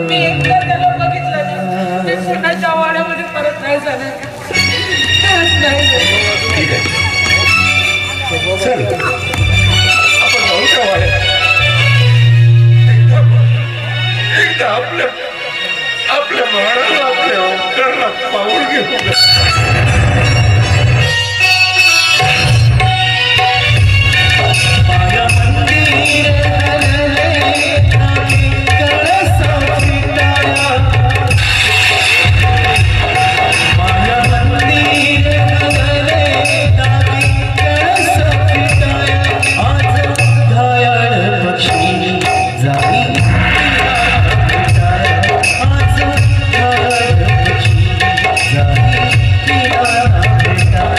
Speaker 3: मी एकदा त्याला बघितलं ना मी पुन्हाच्या वाड्यामध्ये परत नाही जाणार नाही जाणार.
Speaker 7: ठीक आहे चल आपण जाऊ त्या वाड्यात. एकदा आपल्या बाळाला आपल्या ओंकारला पाऊल घेऊ.
Speaker 9: माया मंदिर हरले नाही कळसा फिटाया माया मंदिर हरले नाही कळसा फिटाया आज घायाळ पक्षी जाई आज घायाळ पक्षी जाई भेटाया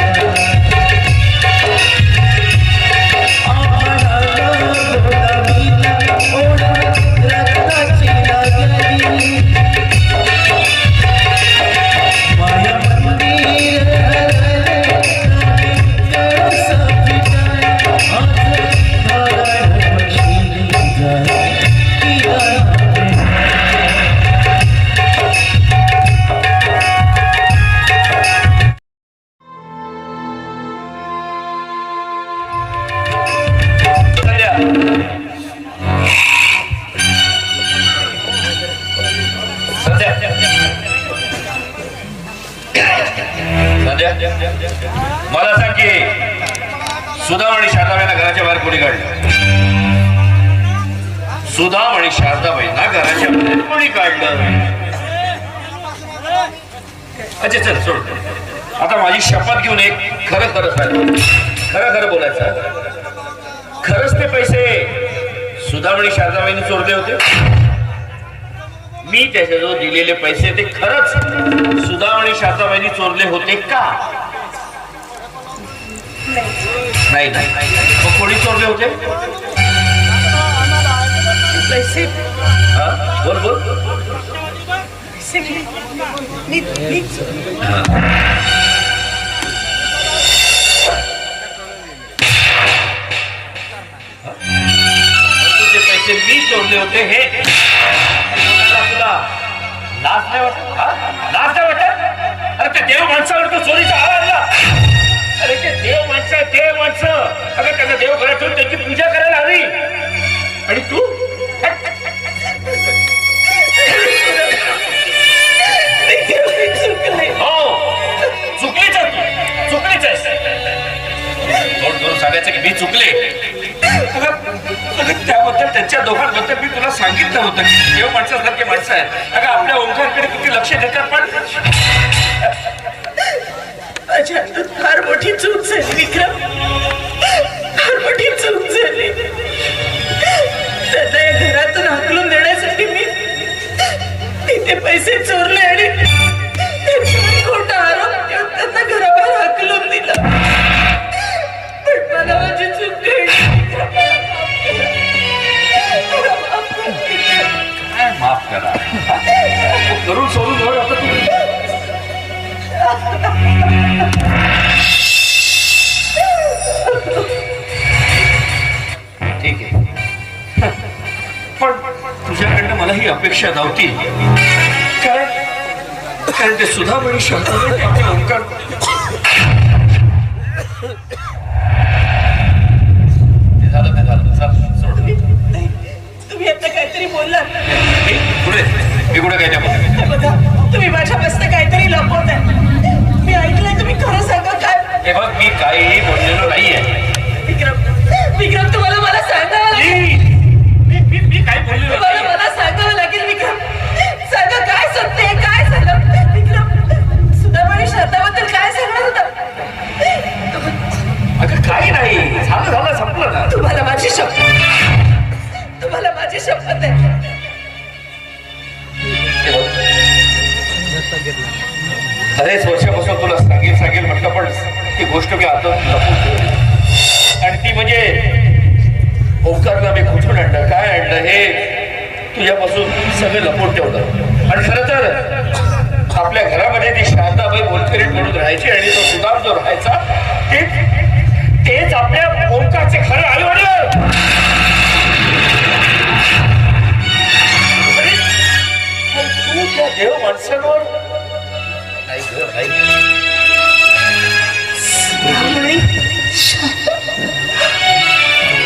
Speaker 9: माया मंदिर
Speaker 6: मला सांग की सुदाम आणि शारदाबाईंना घराच्या बाहेर कोणी काढलं? सुदाम आणि शारदाबाईंना घराच्या बाहेर कोणी काढलं? अच्छा चल सोड. आता माझी शपथ घेऊन एक खरं खरं बोलायचं. खरंच ते पैसे सुदाम आणि शारदाबाईंनी चोरले होते? मी त्याच्याजवळ दिलेले पैसे ते खरंच सुदाम आणि शारदाबाईंनी चोरले होते का? नाही मग कोणी चोरले होते?
Speaker 3: पैसे
Speaker 6: हा बोल तुझे पैसे मी चोरले होते हे तुला लाज नाही वाटत? लाज नाही वाटत? अरे त्या देव माणसावर तो चोरीचा आळा आणला. अरे ते देव माणसं अगं त्यांना देव घरात ठेवून त्याची पूजा करायला हवी. आणि तू हो चुकलीच आहेस. तोंड करून सांगायचं की मी चुकले. अगं त्याबद्दल त्यांच्या दोघांबद्दल मी तुला सांगितलं होतं की देव माणसासारखे माणसं आहेत. अगं आपल्या ओंकारकडे किती लक्ष देतात पण
Speaker 3: माझ्या हातून फार मोठी चूक झाली विक्रम. फार मोठी चूक झाली. त्यांना या घरातून हाकलून देण्यासाठी मी तिथे पैसे चोरले आणि त्यांच्यावर खोटा आरोप ठेवून त्यांना घराबाहेर हाकलून दिलं. पण मला माझी चूक
Speaker 6: काय माफ करा. करून सोडून जाऊ आता तुम्ही. ठीक आहे पण तुझ्याकडनं मला ही अपेक्षा अपेक्षा नव्हती, कारण ते सुधामणी शांताबाई आपल्या ओंकार ते झालं सोड.
Speaker 3: तुम्ही आता काहीतरी बोललात.
Speaker 6: मी कुठे काय त्या
Speaker 3: हे बघा, तुम्ही माझ्यापासून काहीतरी लपवताय. मी ऐकलंय, तुम्ही खरं सांगा काय.
Speaker 6: हे बघ, मी काहीही बोललेलो नाहीये.
Speaker 3: विक्रम तुम्हाला मला सांगावं लागेल.
Speaker 6: मी काय बोललेलो
Speaker 3: तुम्हाला मला सांगावं लागेल विक्रम. सांगा काय सत्य आहे, काय झालं. विक्रम, सुधामणी शांताबद्दल काय सांगणार होता.
Speaker 6: अगं काही नाही, झालं संपलं ना.
Speaker 3: तुम्हाला माझी शपथ आहे.
Speaker 6: बरेच वर्षापासून तुला सांगेल म्हटलं, पण ती गोष्ट मी आता लपून ठेवली. आणि ती म्हणजे ओंकारला मी कुठून आणलं, काय आणलं हे तुझ्यापासून सगळं लपून ठेवलं. आणि खरं तर आपल्या घरामध्ये ती शारदाबाई बोलकरी म्हणून राहायची आणि तो सुदाम जो राहायचा तेच आपल्या ओंकारचे खरं आई-वडील. तू त्या देव माणसांवर नाही ग, नाही.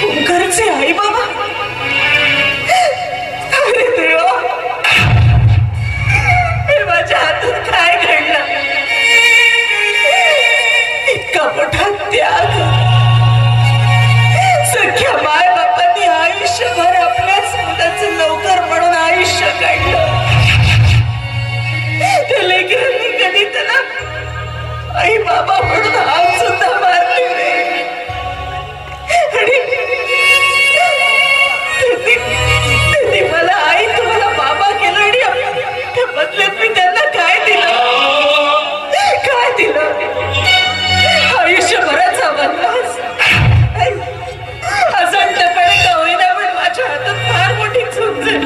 Speaker 3: ओंकारचे आई बाबा. अरे देवा, हे माझ्या हातून काय घडलं. इतका मोठा त्याग. सख्या माय बापांनी आयुष्यभर आपल्याच मुलाचं नौकर म्हणून आयुष्य काढलं. त्या लेकरांनी कधी त्याला आई बाबा म्हणून हात सुद्धा मारले नाही. आणि त्यांनी मला आई तुम्हाला बाबा केलं. आणि त्या बदल्यात मी त्यांना काय दिलं आयुष्यभराचा वनवास. अजंतपणे का होईना, पण माझ्या हातात फार मोठी चूक झाली.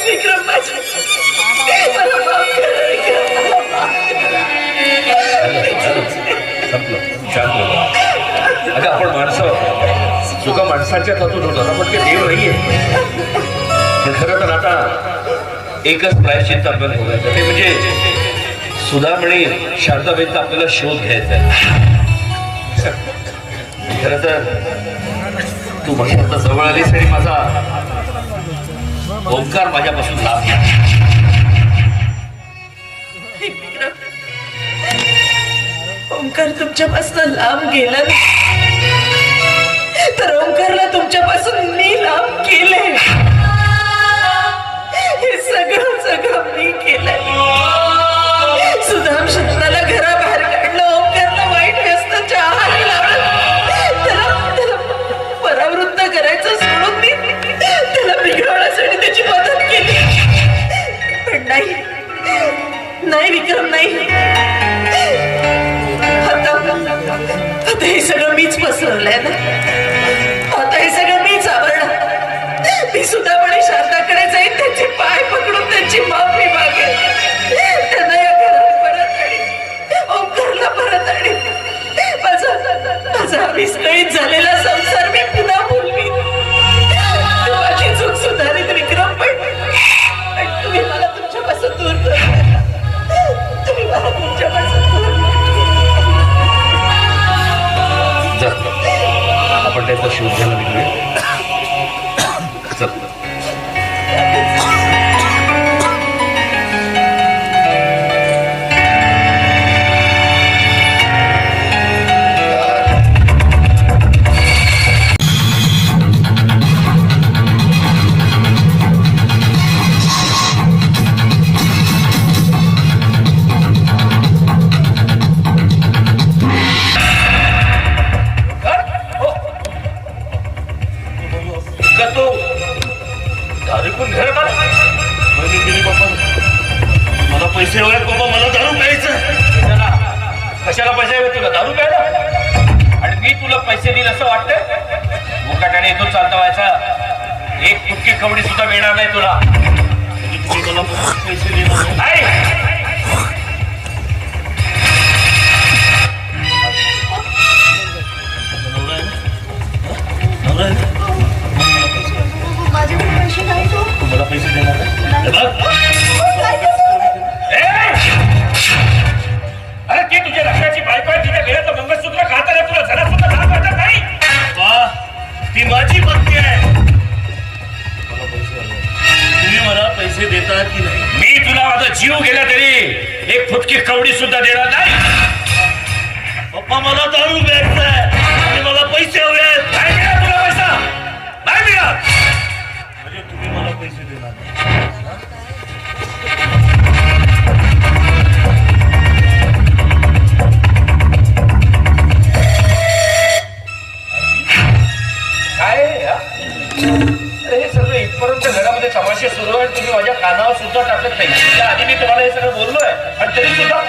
Speaker 3: विक्रम, माझ्या मला माफ करा. विक्रम, मला माफ करा.
Speaker 6: संपलं, शांत हो. अगं आपण माणसं चुका माणसाच्याच हातून होतात, पण ते देव नाहीये. खरं तर आता एकच प्रायश्चित्त आपल्याला बघायचं, ते म्हणजे सुधामणी शारदाबाईंचा आपल्याला शोध घ्यायचा आहे. खरं तर तू माझ्या आता जवळ आलीस आणि माझा ओंकार माझ्यापासून लाभ घ्या.
Speaker 3: ओंकार तुमच्यापासून लांब गेला ना, तर ओंकारला तुमच्यापासून मी लांब केले. हे सगळं मी केलंय. सुदाम शब्दाला घराबाहेर काढलं. ओंकारला वाईट व्यसनाच्या आहारी लावलं. त्याला परावृत्त करायचं सोडून मी त्याला बिघडवण्यासाठी त्याची मदत केली. पण नाही विक्रम, नाही. आता हे सगळं मीच पसरवलंय ना. आता हे सगळं मीच आवडलं. मी सुधामणी शारदाकडे जाईन, त्यांचे पाय पकडून त्यांची माफी मागेल. त्यांना या घरात परत आणीन. ओंकारला परत आणीन. माझा विस्कळीत झालेला संसार मी पुन्हा बोलवीन. माझी चूक सुधारित विक्रम, पण तुम्ही मला तुमच्यापासून दूर करू. तुम्ही मला तुमच्यापासून दूर
Speaker 6: आपण त्याचा शोध घ्यायला निघूया. चल.
Speaker 1: मला पैसे हवे बाबा, मला दारू प्यायचं.
Speaker 6: कशाला पैसे हवे तुला? दारू प्यायला? आणि मी तुला पैसे देईल असं वाटतंय? मुकाट्याने इथून चालता व्हायचा. एक तुटकी कवडी सुद्धा मिळणार नाही तुला.
Speaker 1: तुम्ही मला पैसे देणार
Speaker 6: नाही. एक कवडी सुद्धा देणार नाही.
Speaker 1: पप्पा मला दारू प्यायचंय आणि मला पैसे हवे आहेत.
Speaker 6: नाही मिळणार तुला पैसा, नाही मिळणार.
Speaker 1: म्हणजे तुम्ही मला पैसे देणार नाही.
Speaker 6: काय आहे, हा? अरे हे सगळं इथपर्यंत घरामध्ये तमाशे सुरू आहे, तुम्ही माझ्या कानावर सुद्धा टाकत नाही. त्या आधी मी तुम्हाला हे सगळं बोललोय आणि तरी सुद्धा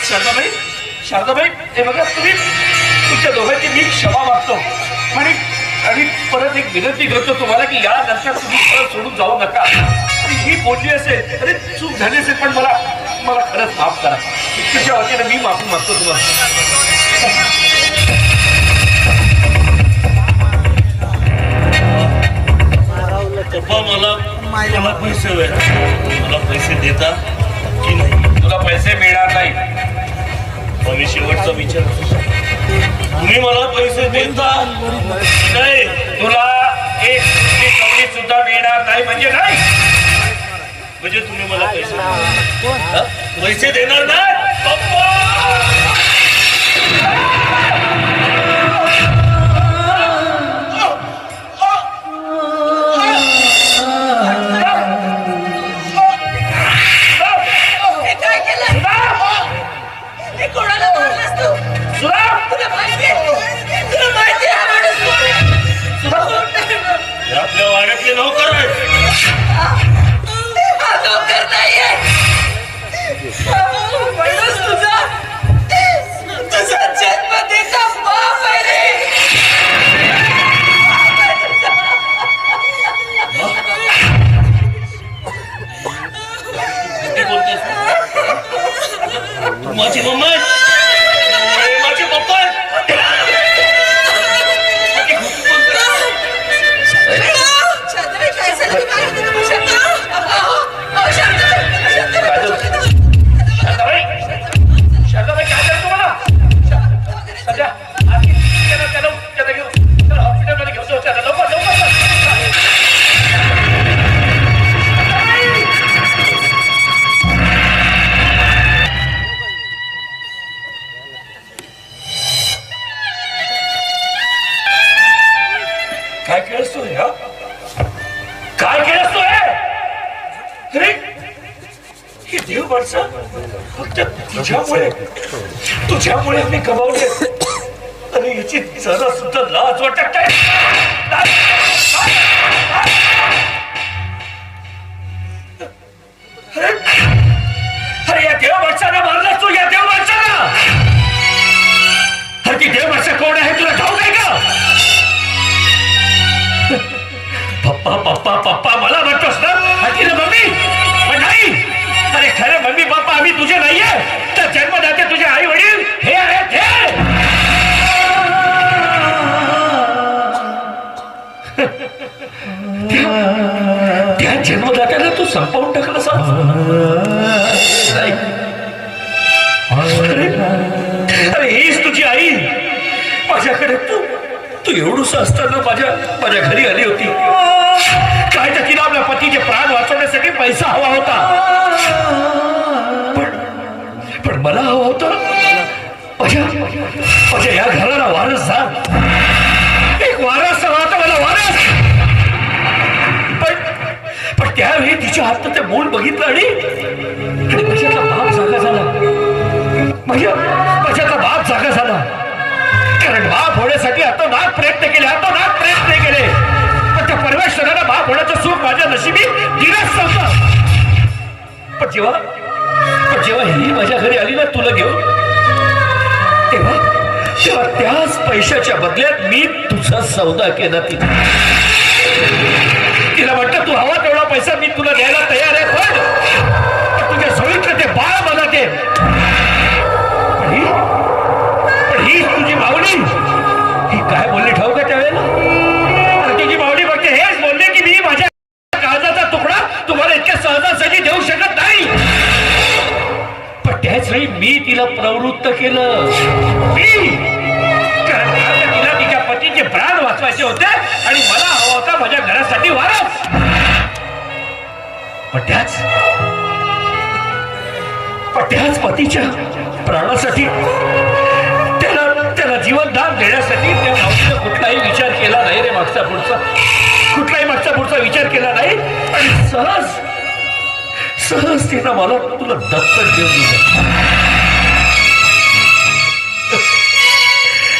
Speaker 6: शारदाबाई, शारदाबाई, हे बघा तुम्ही, तुमच्या दोघांची मी क्षमा मागतो आणि परत एक विनंती करतो तुम्हाला की यानंतर तुम्ही परत सोडून जाऊ नका. आणि ही बोलली असेल, अरे चूक झाली असेल, पण मला खरंच माफ करा. तुझ्या वतीनं मी माफी मागतो तुम्हाला.
Speaker 1: पप्पा मला पैसे हवे आहेत. मला पैसे देता की नाही?
Speaker 6: तुला पैसे मिळणार नाही.
Speaker 1: मग मी शेवटचा विचार करतो. तुम्ही मला पैसे देता की नाही?
Speaker 6: तुला एक कवडी सुद्धा मिळणार नाही म्हणजे नाही.
Speaker 1: म्हणजे तुम्ही मला पैसे देणार नाही? पप्पा
Speaker 3: काय केलं? हे कोणाला मारलंस तू? तुला माहिती आहे? तुला माहिती आहे हा माणूस कोण आहे?
Speaker 1: हे आपल्या वाड्यातले नोकर आहेत.
Speaker 3: हा नोकर नाहीये. हा माणूस तुझा जन्म देता बाप आहे रे.
Speaker 1: किती बोलतेस तू? माझी मम्मा आहे. माझे पप्पा आहे.
Speaker 3: शांताबाई, काय झालं? तू काय म्हणते? तू शांताबाई,
Speaker 6: शारदाबाई, काय झालं तुम्हाला? सध्या त्याला घेऊ, त्याला हॉस्पिटलमध्ये घेऊन जाऊ. त्याला लवकर काय केलंस तू? हा काय केलंस तू? अरे हे देव माणसं फक्त तुझ्यामुळे आम्ही गमावले. अरे याची जरा सुद्धा लाज वाटत नाही. अरे या देव माणसाला मारलास तू, या देव माणसाला. अरे ती देव माणसं कोण आहे तुला ठाऊक आहे का? पप्पा पप्पा पप्पा मला म्हणतोस ना? हाती ना मम्मी, पण नाही. अरे खरं मम्मी पप्पा आम्ही तुझे नाहीये, तर जन्मदाते तुझे आई वडील हे आहेत. त्या जन्मदात्याला तू संपवून टाकलं सांग. अरे हीच तुझी आई. माझ्याकडे तू एवढूस असताना माझ्या घरी आली होती. काय तर तिला आपल्या पतीचे प्राण वाचवण्यासाठी पैसा हवा होता, पण मला हवा होता माझ्या या घराला वारसदार. एक वारस हवा होता मला, वारस. पण त्यावेळी तिच्या हातात ते मूल बघितलं आणि माझ्यातला बाप जागा झाला. माझ्यातला बाप जागा झाला. कारण बाप होण्यासाठी अतोनात प्रयत्न केले. पण त्या परमेश्वराला बाप होण्याचं सुख माझ्या नशिबी दिलंच नव्हतं. पण जेव्हा ही माझ्या घरी आली ना तुला घेऊन, तेव्हा त्याच पैशाच्या बदल्यात मी तुझा सौदा केला. तिला म्हटलं तू हवा तेवढा पैसा मी तुला द्यायला तयार आहे, पण तुझ्या सोयीतलं ते बाळ मला दे. पण ही तुझी माऊली ही काय बोलली ठाऊक आहे त्यावेळेला? तुझी माऊली फक्त हेच बोलली की मी माझ्या काळजाचा तुकडा तुम्हाला इतक्या सहजासहजी देऊ शकत नाही. हेच नाही, मी तिला प्रवृत्त केलं. कारण आता तिला तिच्या पतीचे प्राण वाचवायचे होते आणि मला हवा होता माझ्या घरासाठी वारस. पण त्याच पतीच्या प्राणासाठी त्याला जीवनदान देण्यासाठी त्या मावशीने कुठलाही विचार केला नाही रे. कुठलाही मागचा पुढचा विचार केला नाही आणि सहज तिनं मला तुला दत्तक देऊन दिलं.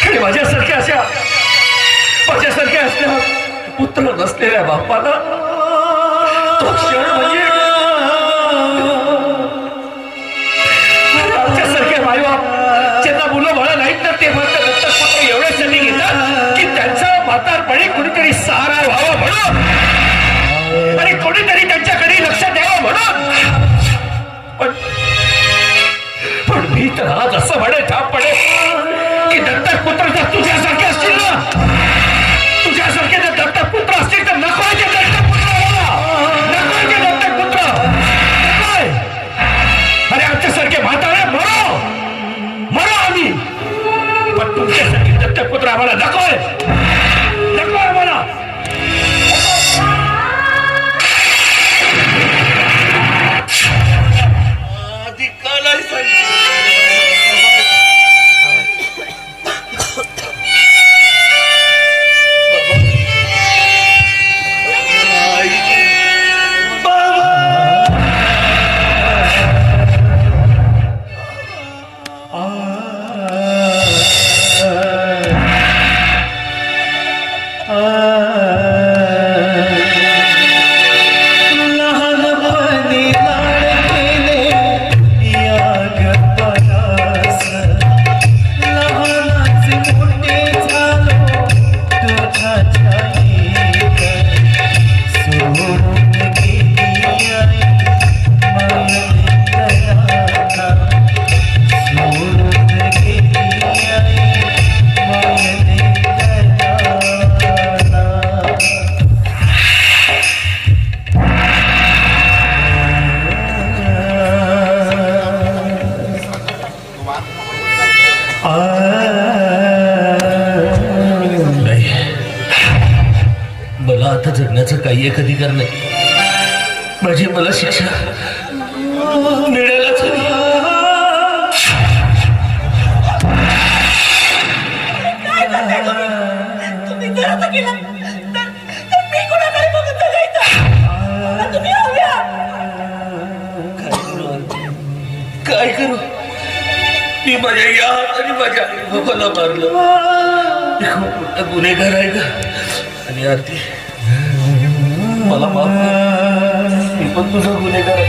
Speaker 6: आणि माझ्यासारख्या असल्या पुत्र नसलेल्या बापाला तो क्षण म्हणजे आमच्यासारखे मायबाप ज्यांना मुलं बाळं नाहीत ना, ते मात्र दत्तक पुत्र एवढ्यासाठी घेतात की त्यांचा म्हातारपणी कुणीतरी सहारा व्हावा म्हणून आणि कोणीतरी त्यांच्याकडे लक्ष द्यावं म्हणून. पण मी तर आज असं म्हणे ठामपणे की दत्तक पुत्र जर तुझ्यासारखे असतील ना, तुझ्यासारखे जर दत्तक पुत्र असतील तर नको ते दत्तक पुत्र नकोय. अरे आमच्यासारखे म्हातारे मरो आम्ही, पण तुमच्यासाठी दत्तक पुत्र आम्हाला नकोय आम्हाला.
Speaker 9: लहानपणी लाड केले या गप्पास, लहानाचे मोठे झालो तुझ्या छायेत. सोडून गेली आई मायेने दयाना, सोडून गेली आई मायेने दयाना.
Speaker 1: नाही, मला आता जगण्याचं काही एक अधिकार नाही. मला शिक्षा मिळायलाच हवी.
Speaker 3: तुम्ही जर असं केलं तर मी कुणाकडे बघत जगायचं? मला तुम्ही हव्या.
Speaker 1: काय करू? मी माझ्या या आणि माझ्या बाबाला मारलं. मी खूप मोठा गुन्हेगार आहे का? आणि आरती मला माफ कर. मी पण तुझा गुन्हेगार आहे.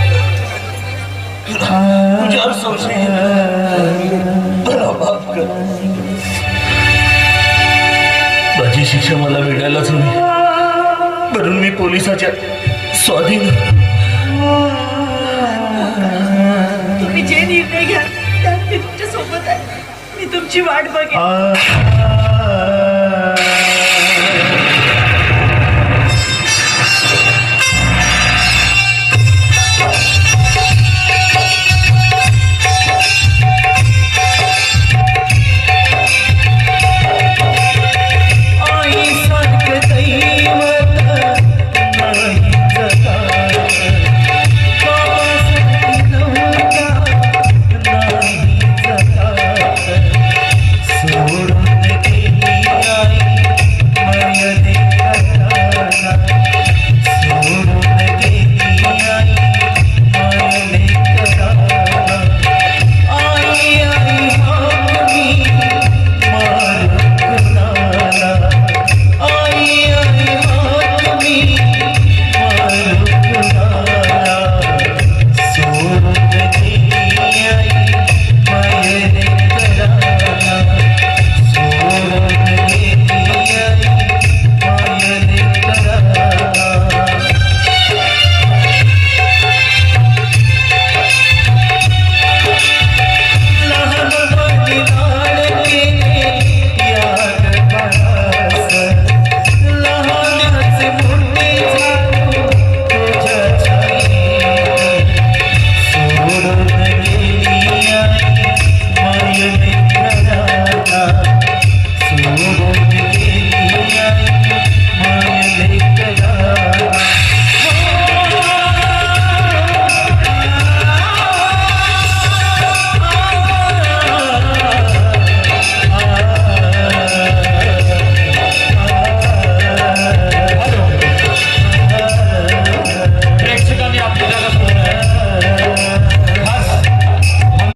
Speaker 1: तुझ्यावर संशय आहे. मला माफ कर. माझी शिक्षा मला मिळायलाच हवी, म्हणून मी पोलिसाच्या स्वाधीन.
Speaker 3: तुम्ही जे निर्णय घ्या त्यात मी तुमच्या सोबत आहे. मी तुमची वाट बघेन.